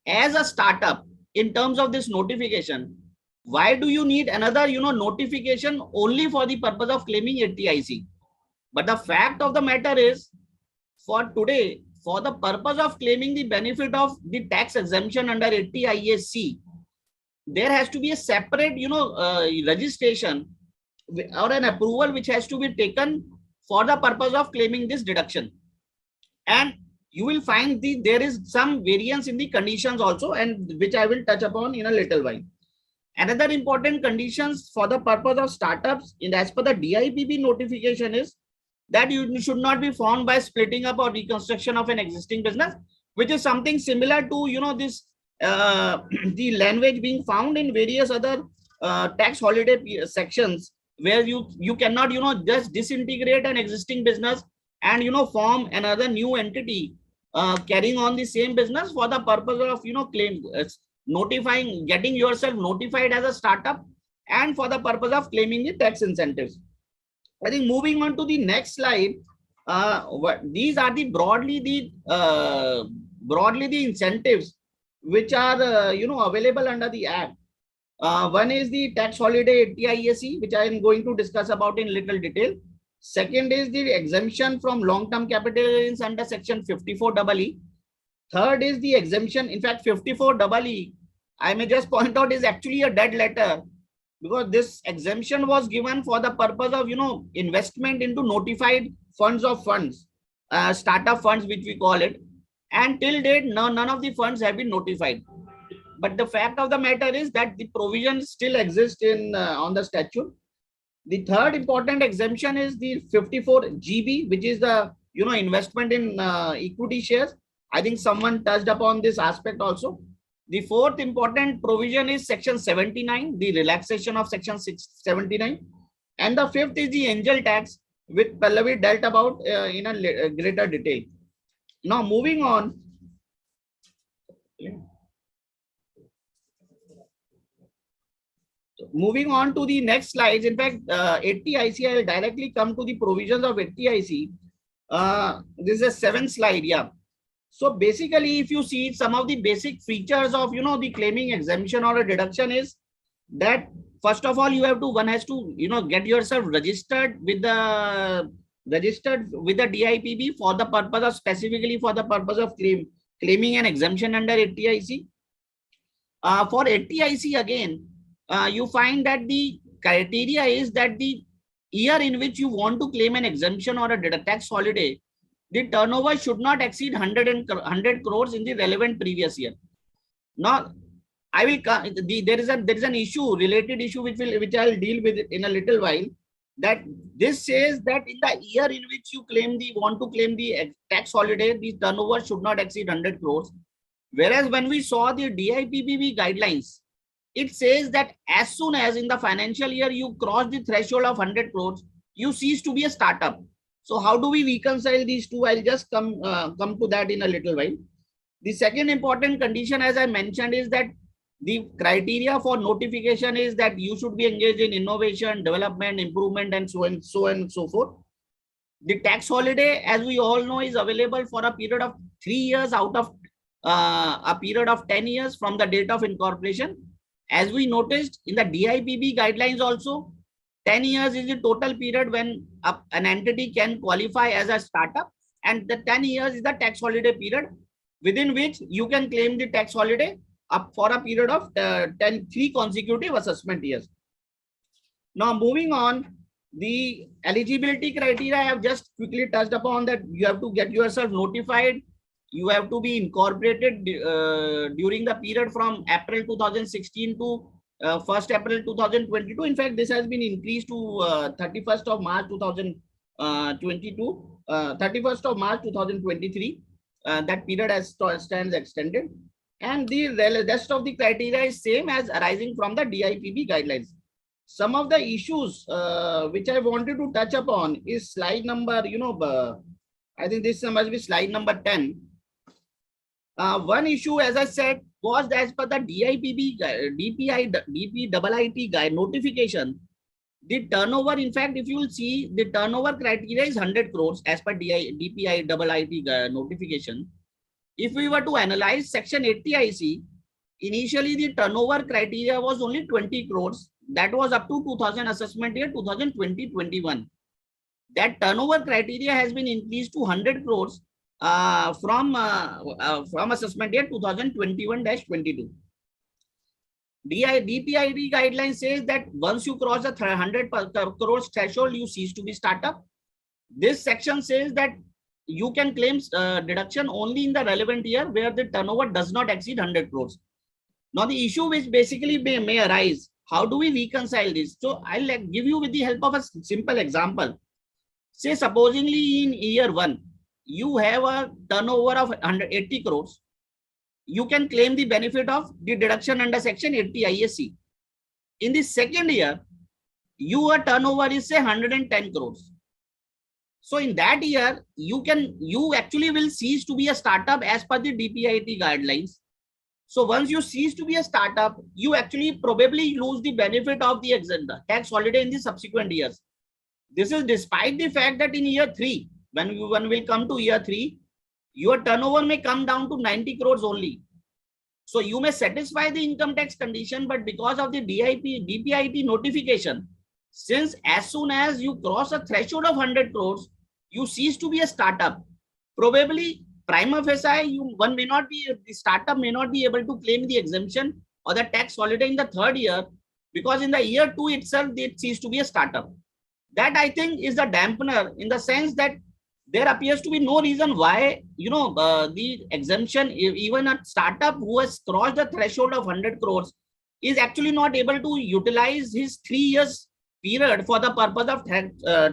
as a startup in terms of this notification, why do you need another notification only for the purpose of claiming TIC? But the fact of the matter is, for today, for the purpose of claiming the benefit of the tax exemption under TISC, there has to be a separate registration or an approval which has to be taken for the purpose of claiming this deduction. And you will find there is some variance in the conditions also, and which I will touch upon in a little while. Another important conditions for the purpose of startups as per the DIPP notification is that you should not be formed by splitting up or reconstruction of an existing business, which is something similar to this the language being found in various other tax holiday sections, where you cannot just disintegrate an existing business and form another new entity carrying on the same business for the purpose of getting yourself notified as a startup and for the purpose of claiming the tax incentives. I think moving on to the next slide, these are the broadly the incentives which are available under the Act. One is the tax holiday TISC, which I am going to discuss about in little detail. Second is the exemption from long-term capital gains under section 54EE. Third is the exemption. In fact, 54EE, I may just point out, is actually a dead letter, because this exemption was given for the purpose of investment into notified funds of funds, startup funds, which we call it. And till date, none of the funds have been notified. But the fact of the matter is that the provision still exists on the statute. The third important exemption is the 54GB, which is the investment in equity shares. I think someone touched upon this aspect also. The fourth important provision is section 79, the relaxation of section 79. And the fifth is the angel tax, which Pallavi dealt about in a greater detail. Now moving on, Okay. So moving on to the next slides. In fact, 80IC, I will directly come to the provisions of 80IC. This is a 7th slide. Yeah. So basically, if you see some of the basic features of, the claiming exemption or a deduction is that first of all, one has to, get yourself registered with the DIPB for the purpose of specifically for the purpose of claiming an exemption under 80IC. For 80IC again, you find that the criteria is that the year in which you want to claim an exemption or a tax holiday, the turnover should not exceed 100 crores in the relevant previous year. Now, there is an issue, related issue, which I'll deal with in a little while. That this says that in the year in which you want to claim the tax holiday, the turnover should not exceed 100 crores. Whereas when we saw the DIPBB guidelines, it says that as soon as in the financial year you cross the threshold of 100 crores, you cease to be a startup. So how do we reconcile these two? I'll just come to that in a little while. The second important condition, as I mentioned, is that the criteria for notification is that you should be engaged in innovation, development, improvement, and so on and so forth. The tax holiday, as we all know, is available for a period of 3 years out of a period of 10 years from the date of incorporation. As we noticed in the DIPB guidelines also, 10 years is the total period when an entity can qualify as a startup, and the 10 years is the tax holiday period within which you can claim the tax holiday up for a period of 3 consecutive assessment years. Now moving on, the eligibility criteria I have just quickly touched upon, that you have to get yourself notified. You have to be incorporated during the period from April 2016 to 1st April 2022. In fact, this has been increased to 31st of March 2022, 31st of March 2023. That period stands extended. And the rest of the criteria is same as arising from the DIPB guidelines. Some of the issues which I wanted to touch upon is slide number, I think this must be slide number 10. One issue, as I said, was that as per the DPIIT guide notification, the turnover, in fact, if you will see, the turnover criteria is 100 crores as per DPIIT notification. If we were to analyze section 80IC, initially the turnover criteria was only 20 crores. That was up to 2000 assessment year 2020-21. That turnover criteria has been increased to 100 crores from assessment year 2021-22. DPID guideline says that once you cross the 100 crores threshold, you cease to be startup. This section says that you can claim deduction only in the relevant year where the turnover does not exceed 100 crores. Now the issue which basically may arise, how do we reconcile this? So I'll give you with the help of a simple example. Say supposingly in year 1, you have a turnover of 180 crores. You can claim the benefit of the deduction under section 80 ISC. In the second year, your turnover is say 110 crores. So in that year, you actually will cease to be a startup as per the DPIIT guidelines. So once you cease to be a startup, you actually probably lose the benefit of the tax holiday in the subsequent years. This is despite the fact that in year 3, when we come to year 3, your turnover may come down to 90 crores only. So you may satisfy the income tax condition, but because of the DPIIT notification, since as soon as you cross a threshold of 100 crores, you cease to be a startup. Probably prima facie, the startup may not be able to claim the exemption or the tax holiday in the third year, because in the year 2 itself, it ceased to be a startup. That I think is the dampener, in the sense that there appears to be no reason why, the exemption, even a startup who has crossed the threshold of 100 crores is actually not able to utilize his 3 years period for the purpose of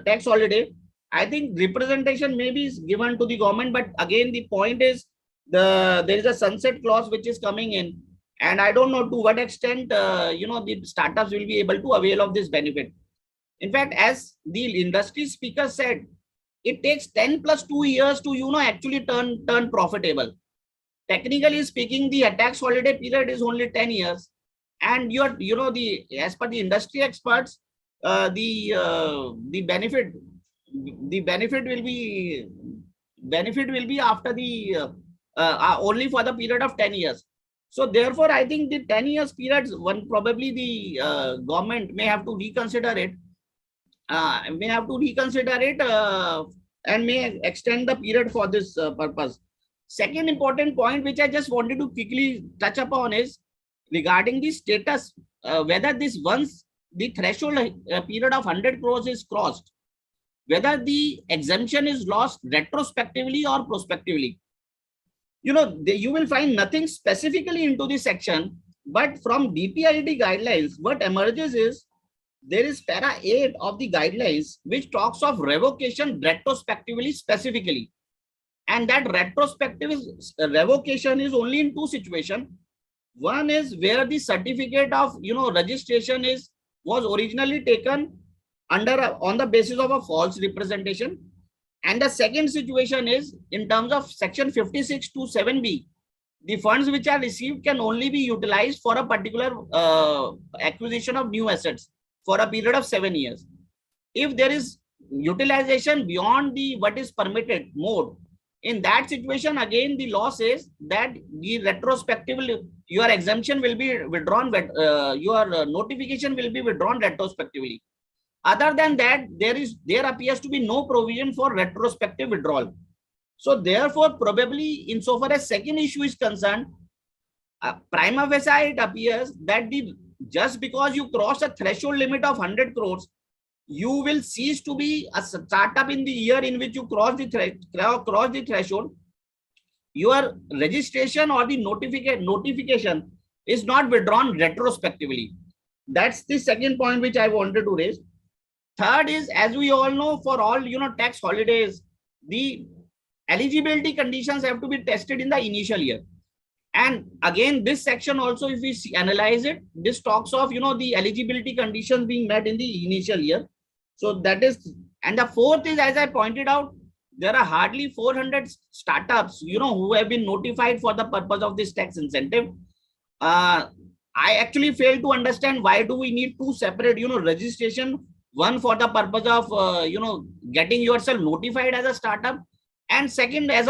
tax holiday. I think representation may be given to the government, but again, the point is there is a sunset clause which is coming in, and I don't know to what extent, the startups will be able to avail of this benefit. In fact, as the industry speaker said, it takes 10 plus 2 years to, actually turn profitable. technically speaking, the tax holiday period is only 10 years. And as per the industry experts, the benefit will be after the only for the period of 10 years. So therefore, I think the 10 years periods, probably the government may have to reconsider it, and may extend the period for this purpose. Second important point, which I just wanted to quickly touch upon, is regarding the status, whether this once the threshold period of 100 crores is crossed, whether the exemption is lost retrospectively or prospectively. You will find nothing specifically into this section, but from DPID guidelines, what emerges is there is para 8 of the guidelines which talks of revocation retrospectively specifically. And that retrospective revocation is only in two situations. One is where the certificate of registration was originally taken on the basis of a false representation. And the second situation is in terms of section 56 to 7B, the funds which are received can only be utilized for a particular acquisition of new assets for a period of 7 years. If there is utilization beyond what is permitted mode, in that situation, again, the law says that the retrospectively, your exemption will be withdrawn, your notification will be withdrawn retrospectively. Other than that, there appears to be no provision for retrospective withdrawal. So therefore, probably insofar as second issue is concerned, prima facie it appears that just because you cross a threshold limit of 100 crores, you will cease to be a startup in the year in which you cross the threshold. Your registration or the notification is not withdrawn retrospectively. That's the second point which I wanted to raise. Third is, as we all know, for all tax holidays, the eligibility conditions have to be tested in the initial year. And again, this section also, if we analyze it, this talks of the eligibility conditions being met in the initial year. So that is, and the fourth is, as I pointed out, there are hardly 400 startups who have been notified for the purpose of this tax incentive. I actually fail to understand why do we need two separate registration, one for the purpose of getting yourself notified as a startup, and second as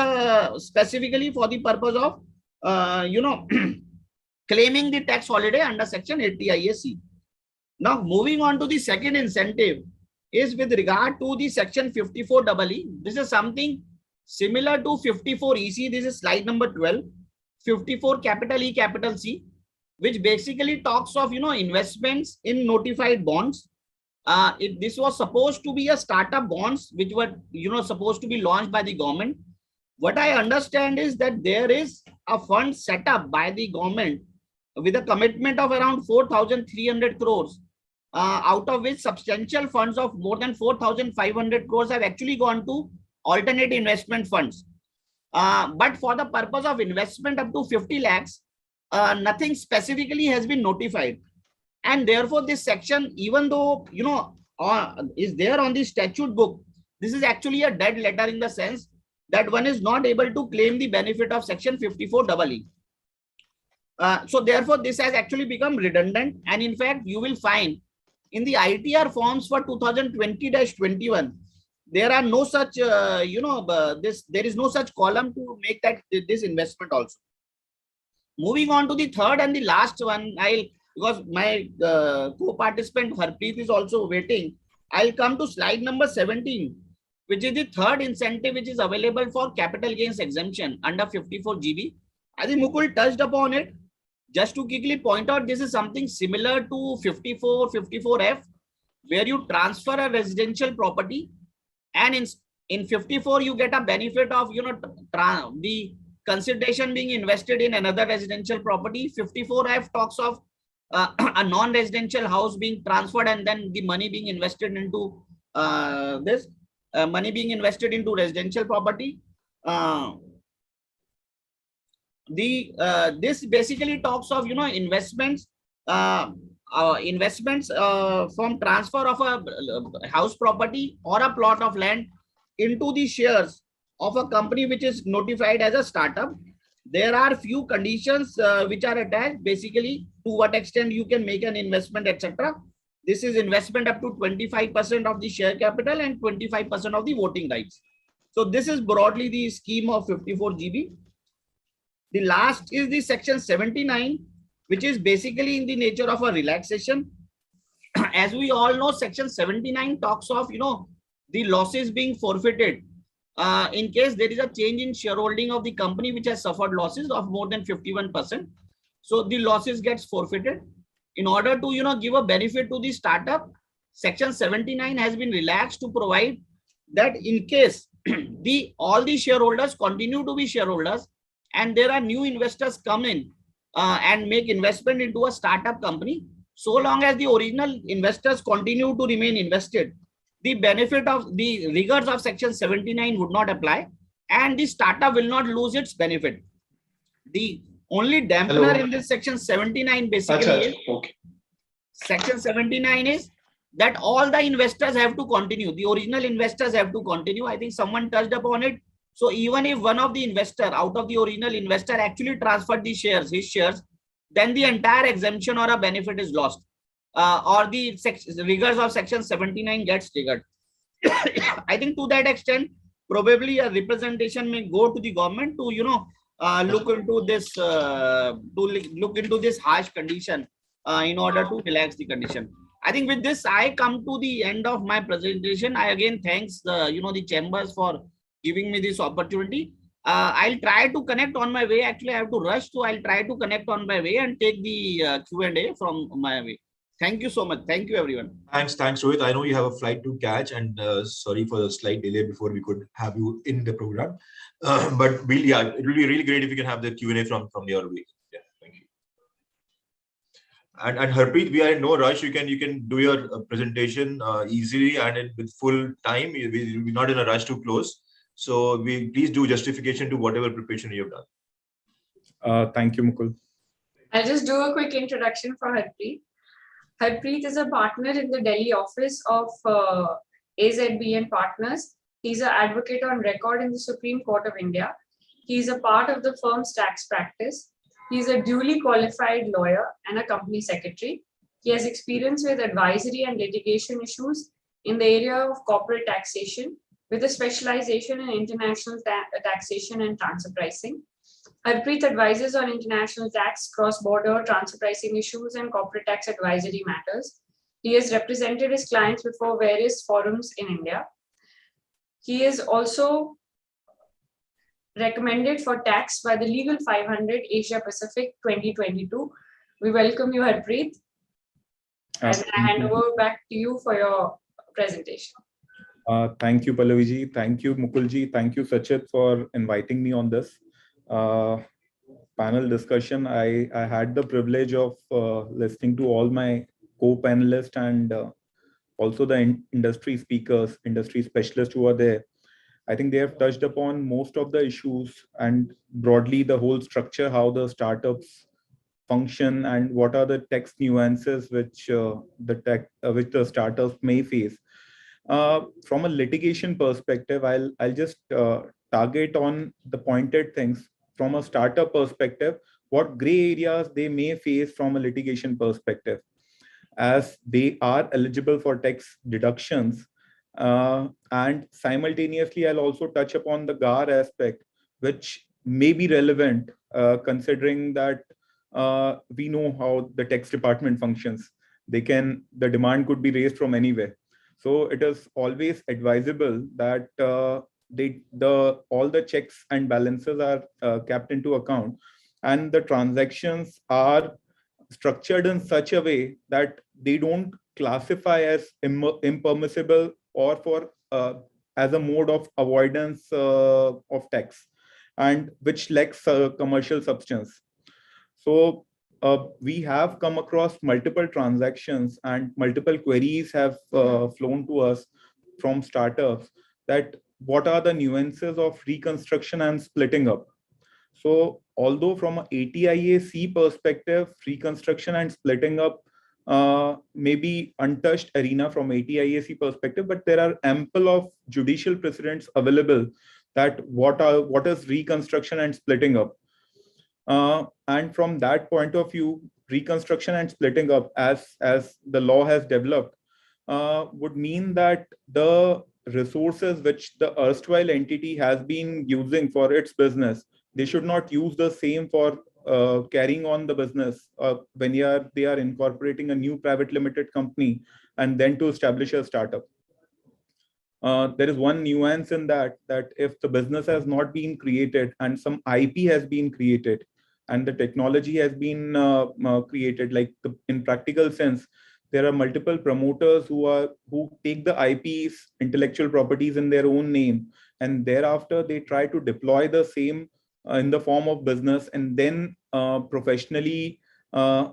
specifically for the purpose of claiming the tax holiday under section 80 IAC. Now moving on to the second incentive is with regard to the section 54 EE. This is something similar to 54 EC. This is slide number 12, 54 capital E capital C, which basically talks of investments in notified bonds. This was supposed to be a startup bonds which were supposed to be launched by the government. What I understand is that there is a fund set up by the government with a commitment of around 4,300 crores, out of which substantial funds of more than 4,500 crores have actually gone to alternate investment funds. But for the purpose of investment up to 50 lakhs, nothing specifically has been notified. And therefore, this section, even though is there on the statute book, this is actually a dead letter in the sense that one is not able to claim the benefit of section 54 EE. So therefore, this has actually become redundant. And in fact, you will find in the ITR forms for 2020-21, there are no such, there is no such column to make this investment also. Moving on to the third and the last one, because my co-participant Harpreet is also waiting, I'll come to slide number 17, which is the third incentive which is available for capital gains exemption under 54 GB. I think Mukul touched upon it. Just to quickly point out, this is something similar to 54F, where you transfer a residential property, and in 54 you get a benefit of the consideration being invested in another residential property. 54F talks of a non-residential house being transferred and then the money being invested into residential property. This basically talks of investments from transfer of a house property or a plot of land into the shares of a company which is notified as a startup. there are few conditions which are attached, basically to what extent you can make an investment, etc. This is investment up to 25% of the share capital and 25% of the voting rights. So this is broadly the scheme of 54GB. The last is the section 79, which is basically in the nature of a relaxation. As we all know, section 79 talks of, the losses being forfeited in case there is a change in shareholding of the company which has suffered losses of more than 51%. So the losses gets forfeited. In order to, give a benefit to the startup, section 79 has been relaxed to provide that in case all the shareholders continue to be shareholders and there are new investors come in and make investment into a startup company, so long as the original investors continue to remain invested, the benefit of the rigors of section 79 would not apply and the startup will not lose its benefit. The only dampener in this section 79 basically is, section 79 is that all the investors have to continue. The original investors have to continue. I think someone touched upon it. So even if one of the investor out of the original investor actually transferred the shares, his shares, then the entire exemption or a benefit is lost, or the rigors of section 79 gets triggered. I think to that extent, probably a representation may go to the government to, look into this harsh condition in order to relax the condition. I think with this, I come to the end of my presentation. I again thanks the chambers for giving me this opportunity. I'll try to connect on my way. Actually, I have to rush, so I'll try to connect on my way and take the Q&A from my way. Thank you so much. Thank you, everyone. Thanks, Rohit. I know you have a flight to catch, and sorry for the slight delay before we could have you in the program. But it will be really great if you can have the Q&A from your way. Yeah, thank you. And Harpreet, we are in no rush. You can do your presentation easily and with full time. We're not in a rush to close. So please do justification to whatever preparation you have done. Thank you, Mukul. I'll just do a quick introduction for Harpreet. Harpreet is a partner in the Delhi office of AZB and Partners. He's an advocate on record in the Supreme Court of India. He's a part of the firm's tax practice. He's a duly qualified lawyer and a company secretary. He has experience with advisory and litigation issues in the area of corporate taxation, with a specialization in international taxation and transfer pricing. Harpreet advises on international tax, cross-border transfer pricing issues, and corporate tax advisory matters. He has represented his clients before various forums in India. He is also recommended for tax by the Legal 500 Asia Pacific 2022. We welcome you, Harpreet. And I hand over back to you for your presentation. Thank you, Pallaviji. Thank you, Mukulji. Thank you, Sachit, for inviting me on this panel discussion. I had the privilege of listening to all my co-panelists and also the industry speakers, industry specialists who are there. I think they have touched upon most of the issues and broadly the whole structure, how the startups function and what are the tax nuances which the startups may face. From a litigation perspective, I'll just target on the pointed things. From a startup perspective, what gray areas they may face from a litigation perspective, as they are eligible for tax deductions. And simultaneously, I'll also touch upon the GAR aspect, which may be relevant considering that we know how the tax department functions. The demand could be raised from anywhere. So it is always advisable that all the checks and balances are kept into account, and the transactions are structured in such a way that they don't classify as impermissible or for as a mode of avoidance of tax, and which lacks commercial substance. So we have come across multiple transactions and multiple queries have flown to us from startups that what are the nuances of reconstruction and splitting up. So although from an ATIA-C perspective, reconstruction and splitting up may be untouched arena from ATIA-C perspective, but there are ample of judicial precedents available that what is reconstruction and splitting up. And from that point of view, reconstruction and splitting up, as the law has developed, would mean that the resources which the erstwhile entity has been using for its business, they should not use the same for carrying on the business when they are incorporating a new private limited company and then to establish a startup. There is one nuance in that if the business has not been created and some IP has been created and the technology has been created, like in practical sense, there are multiple promoters who take the IPs, intellectual properties in their own name, and thereafter they try to deploy the same in the form of business and then professionally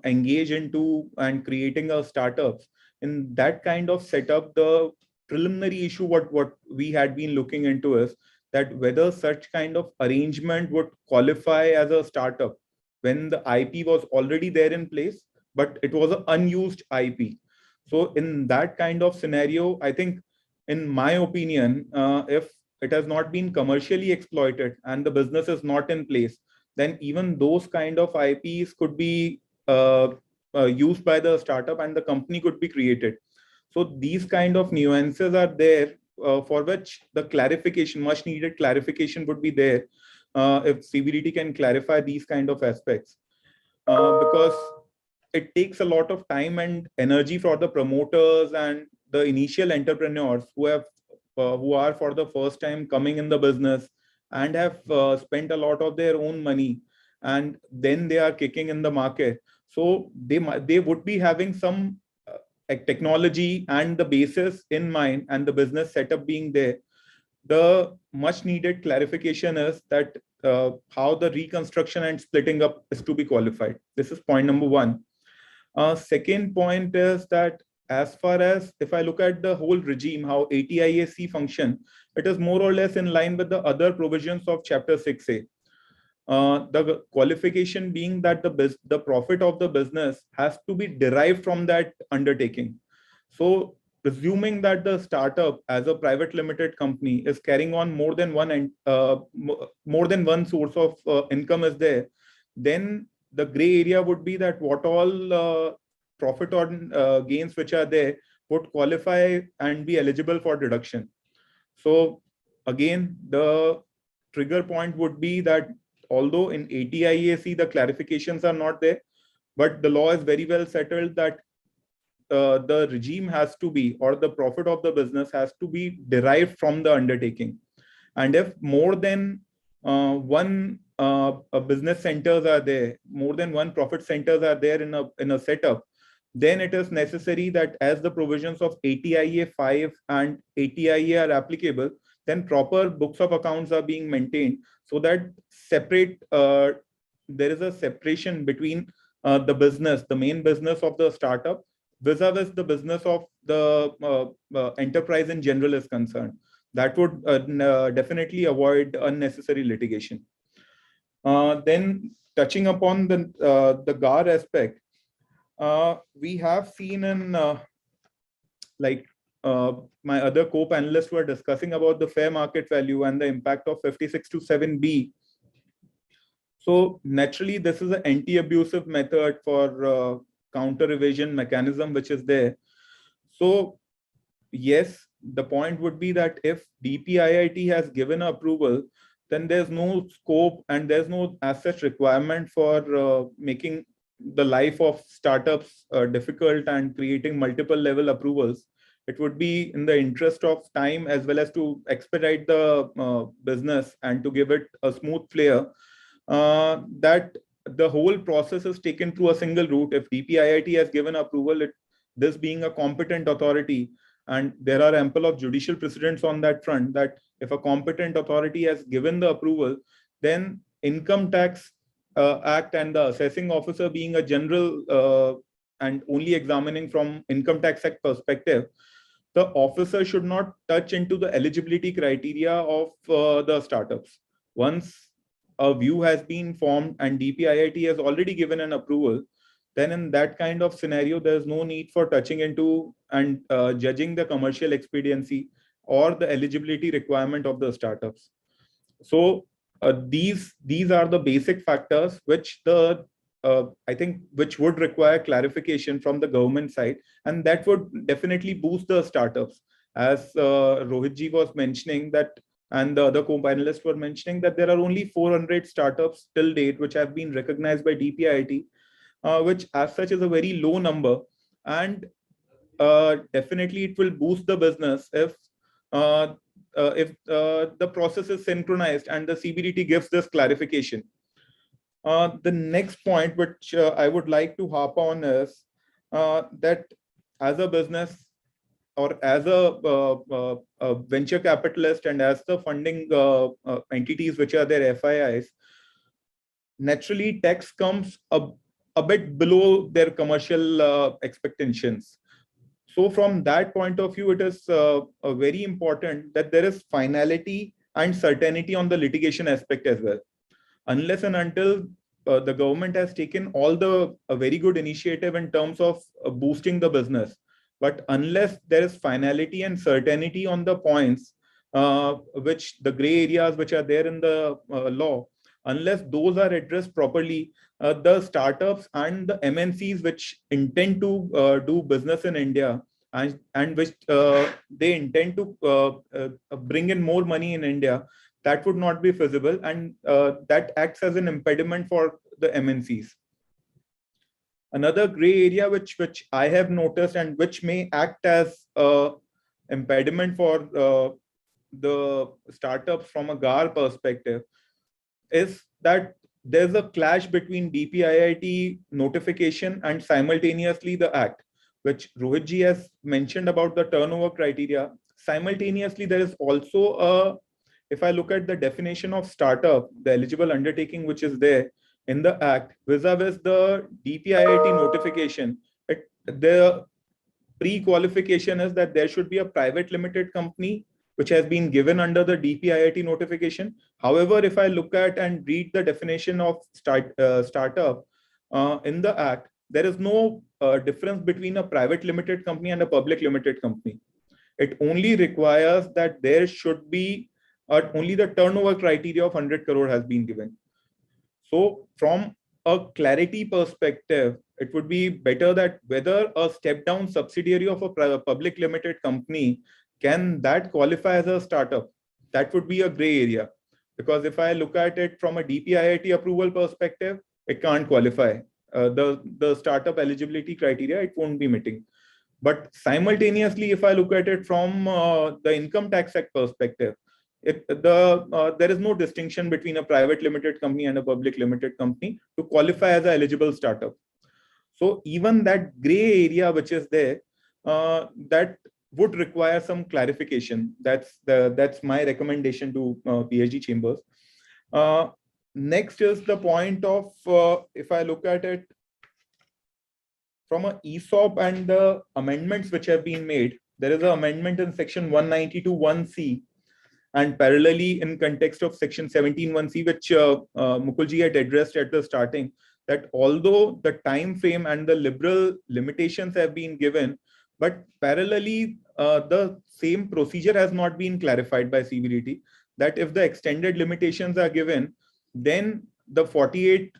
engage into and creating a startups. In that kind of setup, the preliminary issue what we had been looking into is that whether such kind of arrangement would qualify as a startup when the IP was already there in place, but it was an unused IP. So in that kind of scenario, I think, in my opinion, if it has not been commercially exploited and the business is not in place, then even those kind of IPs could be used by the startup and the company could be created. So these kind of nuances are there for which the clarification, much needed clarification would be there if CBDT can clarify these kind of aspects. Because it takes a lot of time and energy for the promoters and the initial entrepreneurs who are for the first time coming in the business and have spent a lot of their own money, and then they are kicking in the market. So they would be having some technology and the basis in mind and the business setup being there. The much needed clarification is that how the reconstruction and splitting up is to be qualified. This is point number one. Second point is that as far as if I look at the whole regime, how ATIAC function, it is more or less in line with the other provisions of Chapter 6A. The qualification being that the profit of the business has to be derived from that undertaking. So presuming that the startup as a private limited company is carrying on more than one source of income is there, then the gray area would be that what all profit or gains which are there would qualify and be eligible for deduction. So again, the trigger point would be that although in ATIAC the clarifications are not there, but the law is very well settled that the regime has to be, or the profit of the business has to be derived from the undertaking. And if more than one business centers are there, more than one profit centers are there in a setup, then it is necessary that as the provisions of ATIA 5 and ATIA are applicable, then proper books of accounts are being maintained so that there is a separation between the business, the main business of the startup, vis-a-vis the business of the enterprise in general is concerned. That would definitely avoid unnecessary litigation. Then touching upon the GAR aspect, we have seen in my other co-panelists were discussing about the fair market value and the impact of 56 to 7B. So naturally, this is an anti-abusive method for counter evasion mechanism which is there. So yes, the point would be that if DPIIT has given approval, then there's no scope and there's no as such requirement for making the life of startups difficult and creating multiple level approvals. It would be in the interest of time as well as to expedite the business and to give it a smooth flair, that the whole process is taken through a single route. If DPIIT has given approval, this being a competent authority, and there are ample of judicial precedents on that front, that if a competent authority has given the approval, then Income Tax Act and the assessing officer being a general and only examining from Income Tax Act perspective, the officer should not touch into the eligibility criteria of the startups. Once a view has been formed and DPIIT has already given an approval, then in that kind of scenario, there's no need for touching into and judging the commercial expediency or the eligibility requirement of the startups. So These are the basic factors which I think which would require clarification from the government side, and that would definitely boost the startups. As Rohitji was mentioning that, and the other co-panelists were mentioning that there are only 400 startups till date which have been recognized by DPIIT, which as such is a very low number, and definitely it will boost the business if the process is synchronized and the CBDT gives this clarification. The next point which I would like to harp on is that as a business or as a venture capitalist and as the funding entities which are their FIIs, naturally tax comes a bit below their commercial expectations. So from that point of view, it is very important that there is finality and certainty on the litigation aspect as well. Unless and until the government has taken all the a very good initiative in terms of boosting the business, but unless there is finality and certainty on the points, which the gray areas which are there in the law, unless those are addressed properly, the startups and the MNCs which intend to do business in India and which they intend to bring in more money in India, that would not be feasible, and that acts as an impediment for the MNCs. Another gray area which I have noticed and which may act as impediment for the startups from a GAR perspective is that there's a clash between DPIIT notification and simultaneously the act, which Rohitji has mentioned about the turnover criteria. Simultaneously, there is also if I look at the definition of startup, the eligible undertaking which is there in the act, vis-a-vis the DPIIT notification, the pre-qualification is that there should be a private limited company which has been given under the DPIIT notification. However, if I look at and read the definition of startup in the act, there is no difference between a private limited company and a public limited company. It only requires that there should be only the turnover criteria of 100 crore has been given. So from a clarity perspective, it would be better that whether a step down subsidiary of a public limited company, can that qualify as a startup? That would be a gray area. Because if I look at it from a DPIIT approval perspective, it can't qualify. The startup eligibility criteria, it won't be meeting. But simultaneously, if I look at it from the Income Tax Act perspective, there is no distinction between a private limited company and a public limited company to qualify as an eligible startup. So even that gray area which is there, that would require some clarification. That's my recommendation to PhD chambers. Next is the point of if I look at it from an ESOP and the amendments which have been made, there is an amendment in section 192(1)(c), and parallelly in context of section 17(1)(c), which Mukulji had addressed at the starting, that although the time frame and the liberal limitations have been given, but parallelly the same procedure has not been clarified by CBDT, that if the extended limitations are given, then the 48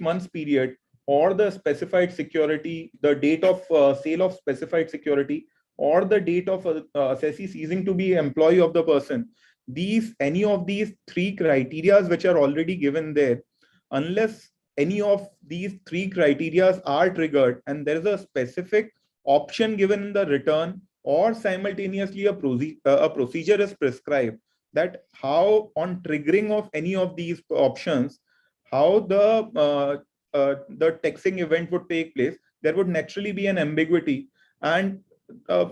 months period or the specified security, the date of sale of specified security, or the date of assessee ceasing to be employee of the person, any of these three criteria which are already given there, unless any of these three criteria are triggered and there is a specific option given in the return, or simultaneously a procedure is prescribed, that how on triggering of any of these options, how the taxing event would take place, there would naturally be an ambiguity, and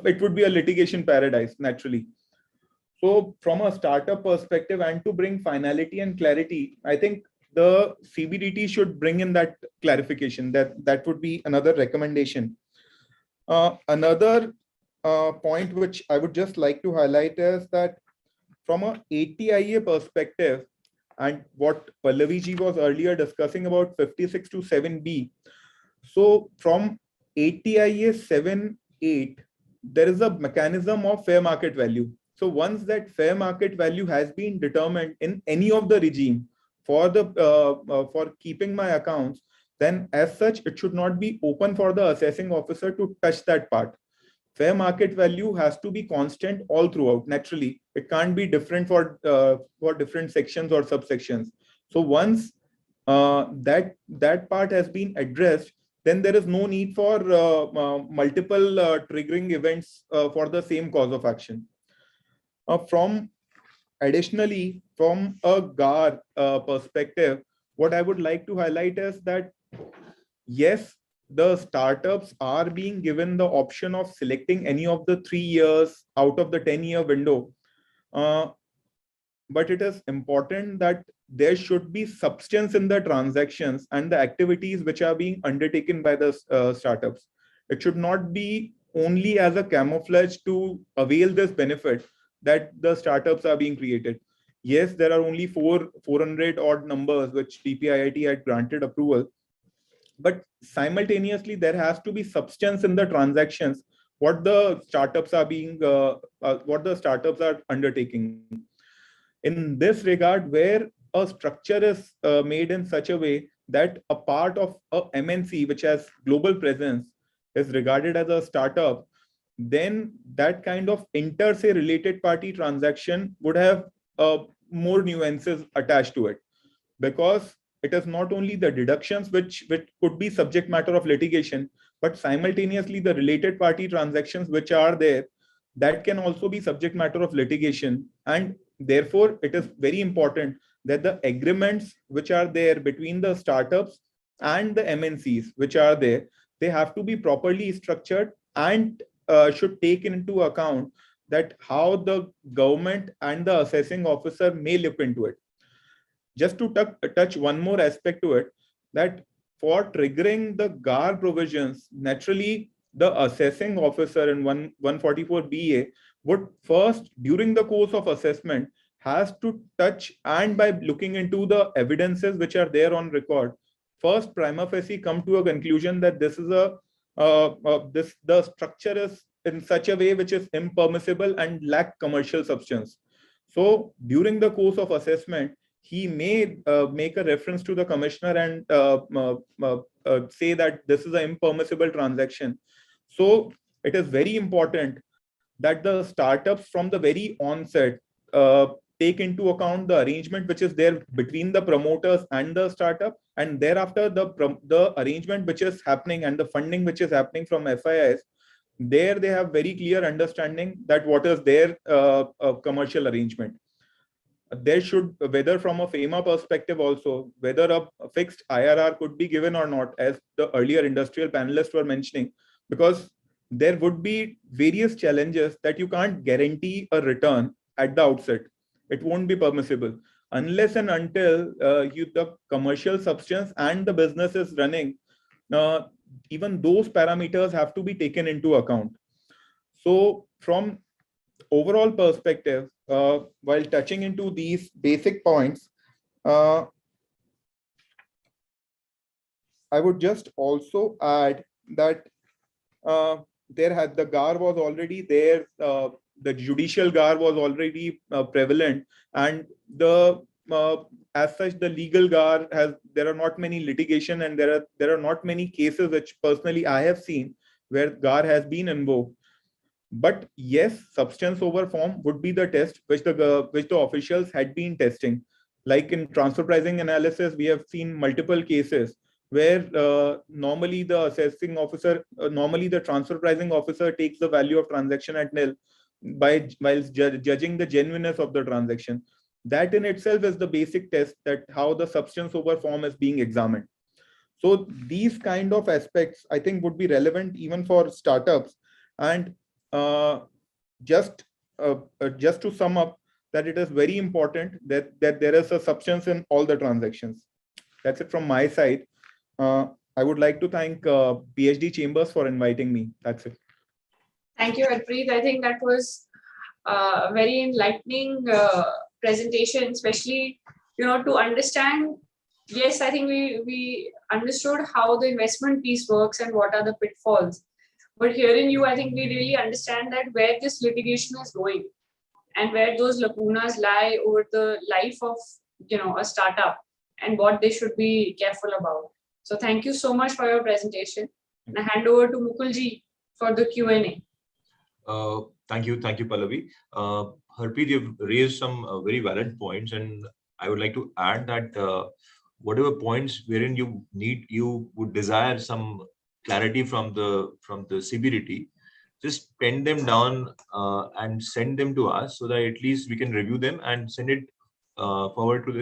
it would be a litigation paradise naturally. So from a startup perspective, and to bring finality and clarity, I think the CBDT should bring in that clarification. That would be another recommendation. Another point which I would just like to highlight is that from a ATIA perspective, and what Pallavi was earlier discussing about 56 to 7B. So from ATIA 7.8, there is a mechanism of fair market value. So once that fair market value has been determined in any of the regime for the for keeping my accounts, then as such, it should not be open for the assessing officer to touch that part. Fair market value has to be constant all throughout. Naturally, it can't be different for different sections or subsections. So once that part has been addressed, then there is no need for multiple triggering events for the same cause of action. Additionally, from a GAR perspective, what I would like to highlight is that yes, the startups are being given the option of selecting any of the 3 years out of the 10-year window. But it is important that there should be substance in the transactions and the activities which are being undertaken by the startups. It should not be only as a camouflage to avail this benefit that the startups are being created. Yes, there are only 400 odd numbers which DPIIT had granted approval, but simultaneously there has to be substance in the transactions what the startups are undertaking. In this regard, where a structure is made in such a way that a part of a MNC which has global presence is regarded as a startup, then that kind of inter se related party transaction would have more nuances attached to it, because it is not only the deductions which could be subject matter of litigation, but simultaneously the related party transactions which are there, that can also be subject matter of litigation. And therefore, it is very important that the agreements which are there between the startups and the MNCs which are there, they have to be properly structured and should take into account that how the government and the assessing officer may look into it. Just to touch one more aspect to it, that for triggering the GAR provisions, naturally the assessing officer in 144BA would first, during the course of assessment, has to touch, and by looking into the evidences which are there on record, first prima facie come to a conclusion that this is the structure is in such a way which is impermissible and lack commercial substance. So during the course of assessment, he may make a reference to the commissioner and say that this is an impermissible transaction. So it is very important that the startups from the very onset take into account the arrangement which is there between the promoters and the startup, and thereafter the arrangement which is happening and the funding which is happening from FIIs. There they have very clear understanding that what is their commercial arrangement. There should, whether from a FEMA perspective also, whether a fixed IRR could be given or not, as the earlier industrial panelists were mentioning, because there would be various challenges that you can't guarantee a return at the outset. It won't be permissible unless and until the commercial substance and the business is running. Even those parameters have to be taken into account. So from overall perspective, while touching into these basic points, I would just also add that the GAR was already there, the judicial GAR was already prevalent, and as such the legal GAR there are not many litigation, and there are not many cases which personally I have seen where GAR has been invoked. But yes, substance over form would be the test which the officials had been testing. Like in transfer pricing analysis, we have seen multiple cases where normally the assessing officer, normally the transfer pricing officer takes the value of transaction at nil while judging the genuineness of the transaction. That in itself is the basic test that how the substance over form is being examined. So these kind of aspects, I think, would be relevant even for startups. And just to sum up, that it is very important that there is a substance in all the transactions. That's it from my side. I would like to thank PhD Chambers for inviting me. That's it. Thank you, Harpreet. I think that was a very enlightening presentation, especially, to understand. Yes, I think we understood how the investment piece works and what are the pitfalls. But hearing you, I think we really understand that where this litigation is going. and where those lacunas lie over the life of a startup and what they should be careful about. So thank you so much for your presentation. And I hand over to Mukulji for the Q&A. Thank you, Pallavi. Harpreet, you've raised some very valid points, and I would like to add that whatever points wherein you would desire some clarity from the CBDT, just pen them down and send them to us so that at least we can review them and send it forward to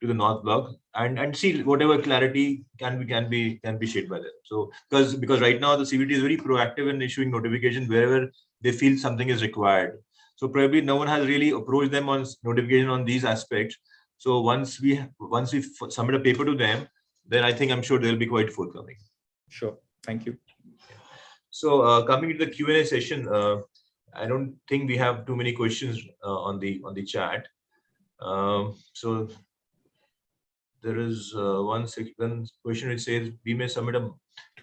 the North Block and see whatever clarity can be shared by them. So because right now the CBT is very proactive in issuing notification wherever they feel something is required. So probably no one has really approached them on notification on these aspects. So once we submit a paper to them, then I'm sure they'll be quite forthcoming. Sure. Thank you. So coming to the Q&A session, I don't think we have too many questions on the chat. So there is one question which says we may submit a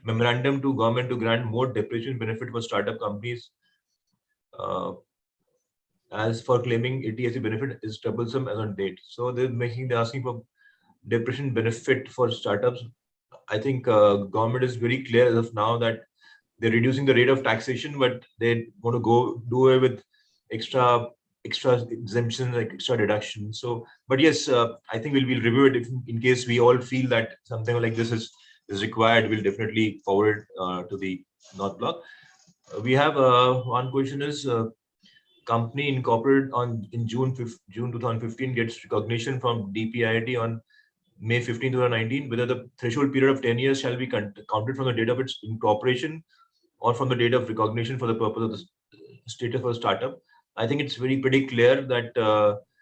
memorandum to government to grant more depreciation benefit for startup companies. As for claiming ATSC benefit is troublesome as on date. So they're asking for depreciation benefit for startups. I think government is very clear as of now that they're reducing the rate of taxation, but they want to do away with extra exemptions, like extra deductions. So, but yes, I think we'll review it in case we all feel that something like this is required. We'll definitely forward to the North Block. We have one question is company incorporated in June 2015 gets recognition from DPIIT on May 15, 2019, whether the threshold period of 10 years shall be counted from the date of its incorporation or from the date of recognition for the purpose of the status of a startup. I think it's pretty clear that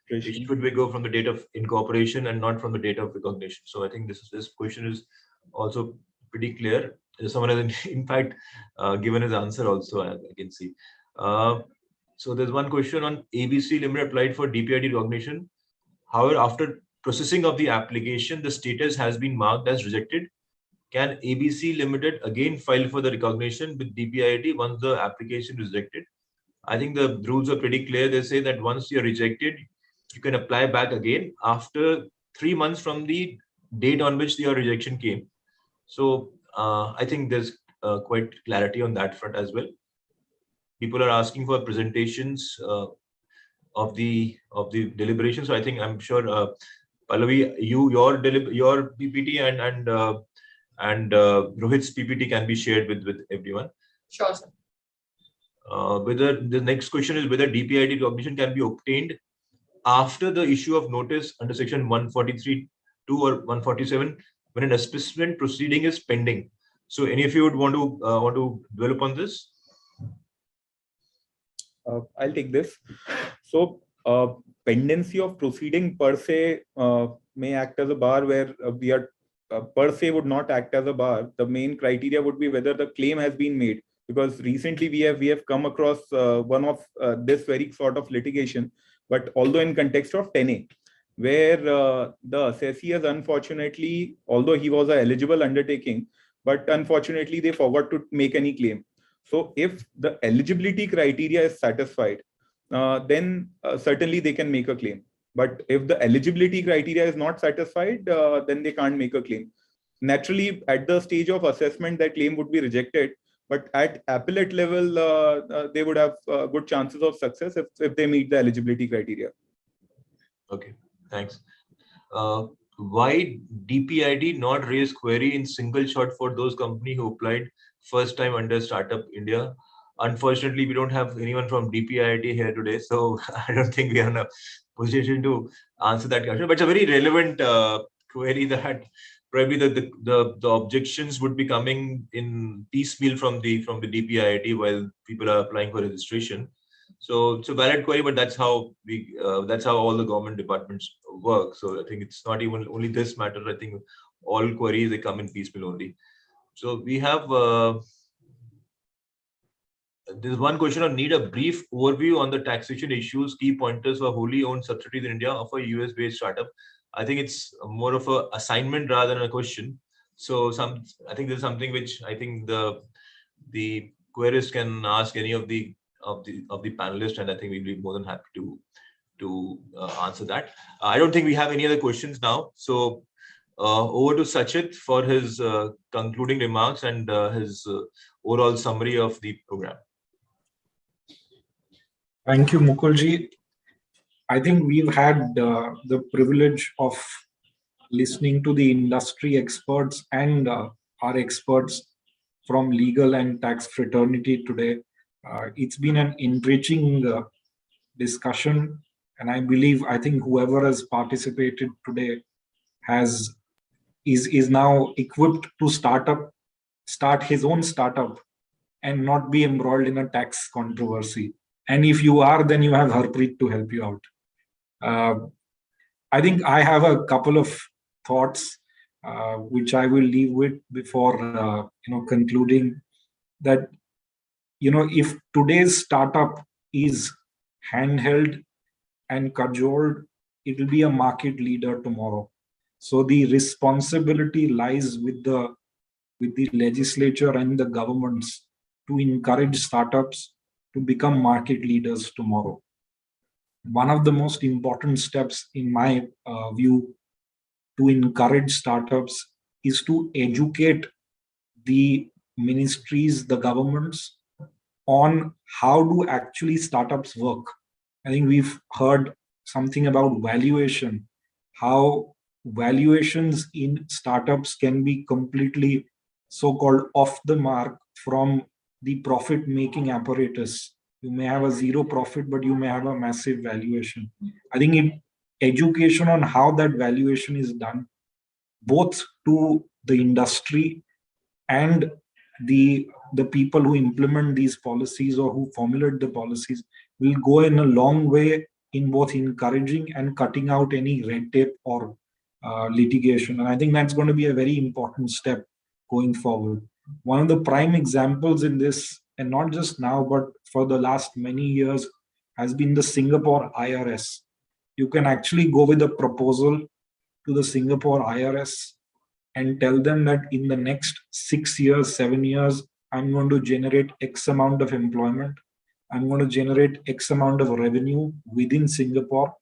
it should go from the date of incorporation and not from the date of recognition. So I think this question is also pretty clear. Someone has in fact given his answer also, I can see. So there's one question on ABC Limited applied for DPIIT recognition. However, after processing of the application, the status has been marked as rejected. Can ABC Limited again file for the recognition with DPIIT once the application is rejected? I think the rules are pretty clear. They say that once you're rejected, you can apply back again after 3 months from the date on which your rejection came. So I think there's quite clarity on that front as well. People are asking for presentations of the deliberation. So I think I'm sure Pallavi, your PPT and Rohit's PPT can be shared with everyone. Sure, sir. Whether the next question is whether DPIIT recognition can be obtained after the issue of notice under section 143(2) or 147 when an assessment proceeding is pending. So any of you would want to develop on this? I'll take this. So pendency of proceeding per se may act as a bar where we are per se would not act as a bar. The main criteria would be whether the claim has been made, because recently we have come across one of this very sort of litigation, but although in context of 10A, where the assessee has unfortunately, although he was an eligible undertaking, but unfortunately they forgot to make any claim. So if the eligibility criteria is satisfied, then certainly they can make a claim. But if the eligibility criteria is not satisfied, then they can't make a claim. Naturally, at the stage of assessment, that claim would be rejected. But at appellate level, they would have good chances of success if they meet the eligibility criteria. Okay, thanks. Why DPIIT not raise query in single shot for those companies who applied first time under Startup India? Unfortunately, we don't have anyone from DPIIT here today, so I don't think we are in a position to answer that question. But it's a very relevant query that probably the objections would be coming in piecemeal from the DPIIT while people are applying for registration. So it's a valid query, but that's how all the government departments work. So I think it's not even only this matter. I think all queries, they come in piecemeal only. So we have there's one question on need a brief overview on the taxation issues, key pointers for wholly owned subsidiaries in India of a US based startup. I think it's more of an assignment rather than a question. So I think there's something which I think the queries can ask any of the of the panelists, and I think we'll be more than happy to answer that. I don't think we have any other questions now. So over to Sachit for his concluding remarks and his overall summary of the program. Thank you, Mukulji. I think we've had the privilege of listening to the industry experts and our experts from legal and tax fraternity today. It's been an enriching discussion, and I think whoever has participated today is now equipped to start his own startup and not be embroiled in a tax controversy. And if you are, then you have Harpreet to help you out. I think I have a couple of thoughts which I will leave with before concluding that if today's startup is handheld and cajoled, it will be a market leader tomorrow. So the responsibility lies with the legislature and the governments to encourage startups to become market leaders tomorrow. One of the most important steps, in my view, to encourage startups is to educate the ministries, the governments, on how do actually startups work. I think we've heard something about valuation, how valuations in startups can be completely so-called off the mark from the profit-making apparatus. You may have a zero profit, but you may have a massive valuation. I think education on how that valuation is done, both to the industry and the people who implement these policies or who formulate the policies, will go in a long way in both encouraging and cutting out any red tape or litigation. And I think that's going to be a very important step going forward. One of the prime examples in this, and not just now, but for the last many years, has been the Singapore IRS. You can actually go with a proposal to the Singapore IRS and tell them that in the next 6 years, 7 years, I'm going to generate X amount of employment. I'm going to generate X amount of revenue within Singapore.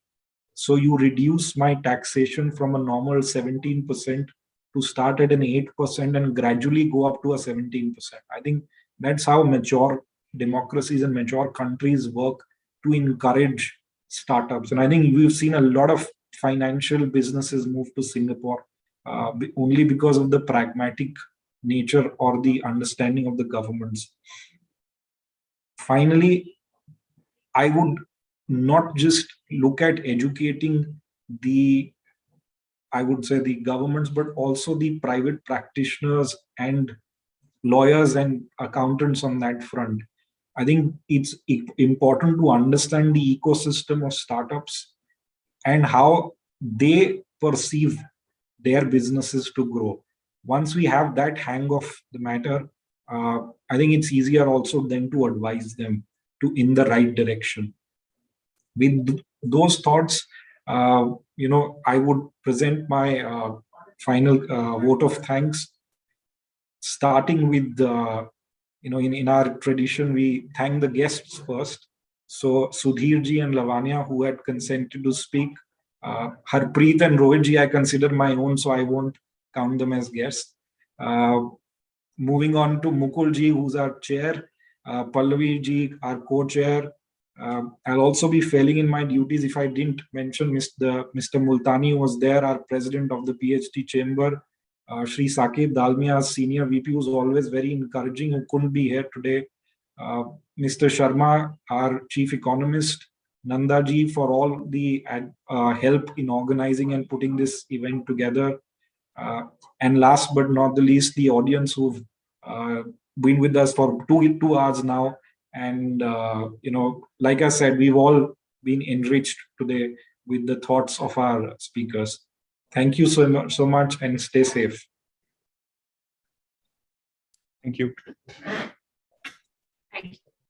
So you reduce my taxation from a normal 17% to start at an 8% and gradually go up to a 17%. I think that's how mature democracies and mature countries work to encourage startups. And I think we've seen a lot of financial businesses move to Singapore only because of the pragmatic nature or the understanding of the governments. Finally, I would not just look at educating I would say the governments, but also the private practitioners and lawyers and accountants on that front. I think it's important to understand the ecosystem of startups and how they perceive their businesses to grow. Once we have that hang of the matter, I think it's easier also then to advise them in the right direction. With those thoughts, I would present my final vote of thanks, starting with in our tradition, we thank the guests first. So Sudhirji and Lavanya, who had consented to speak. Harpreet and Rohitji, I consider my own, so I won't count them as guests. Moving on to Mukulji, who's our chair. Pallaviji, our co-chair. I'll also be failing in my duties if I didn't mention Mr. Multani was there, our president of the PhD chamber. Shri Sakib Dalmia, senior VP, was always very encouraging, who couldn't be here today. Mr. Sharma, our chief economist. Nandaji, for all the help in organizing and putting this event together. And last but not the least, the audience who've been with us for two hours now. And, like I said, we've all been enriched today with the thoughts of our speakers. Thank you so much and stay safe. Thank you.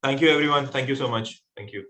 Thank you, everyone. Thank you so much. Thank you.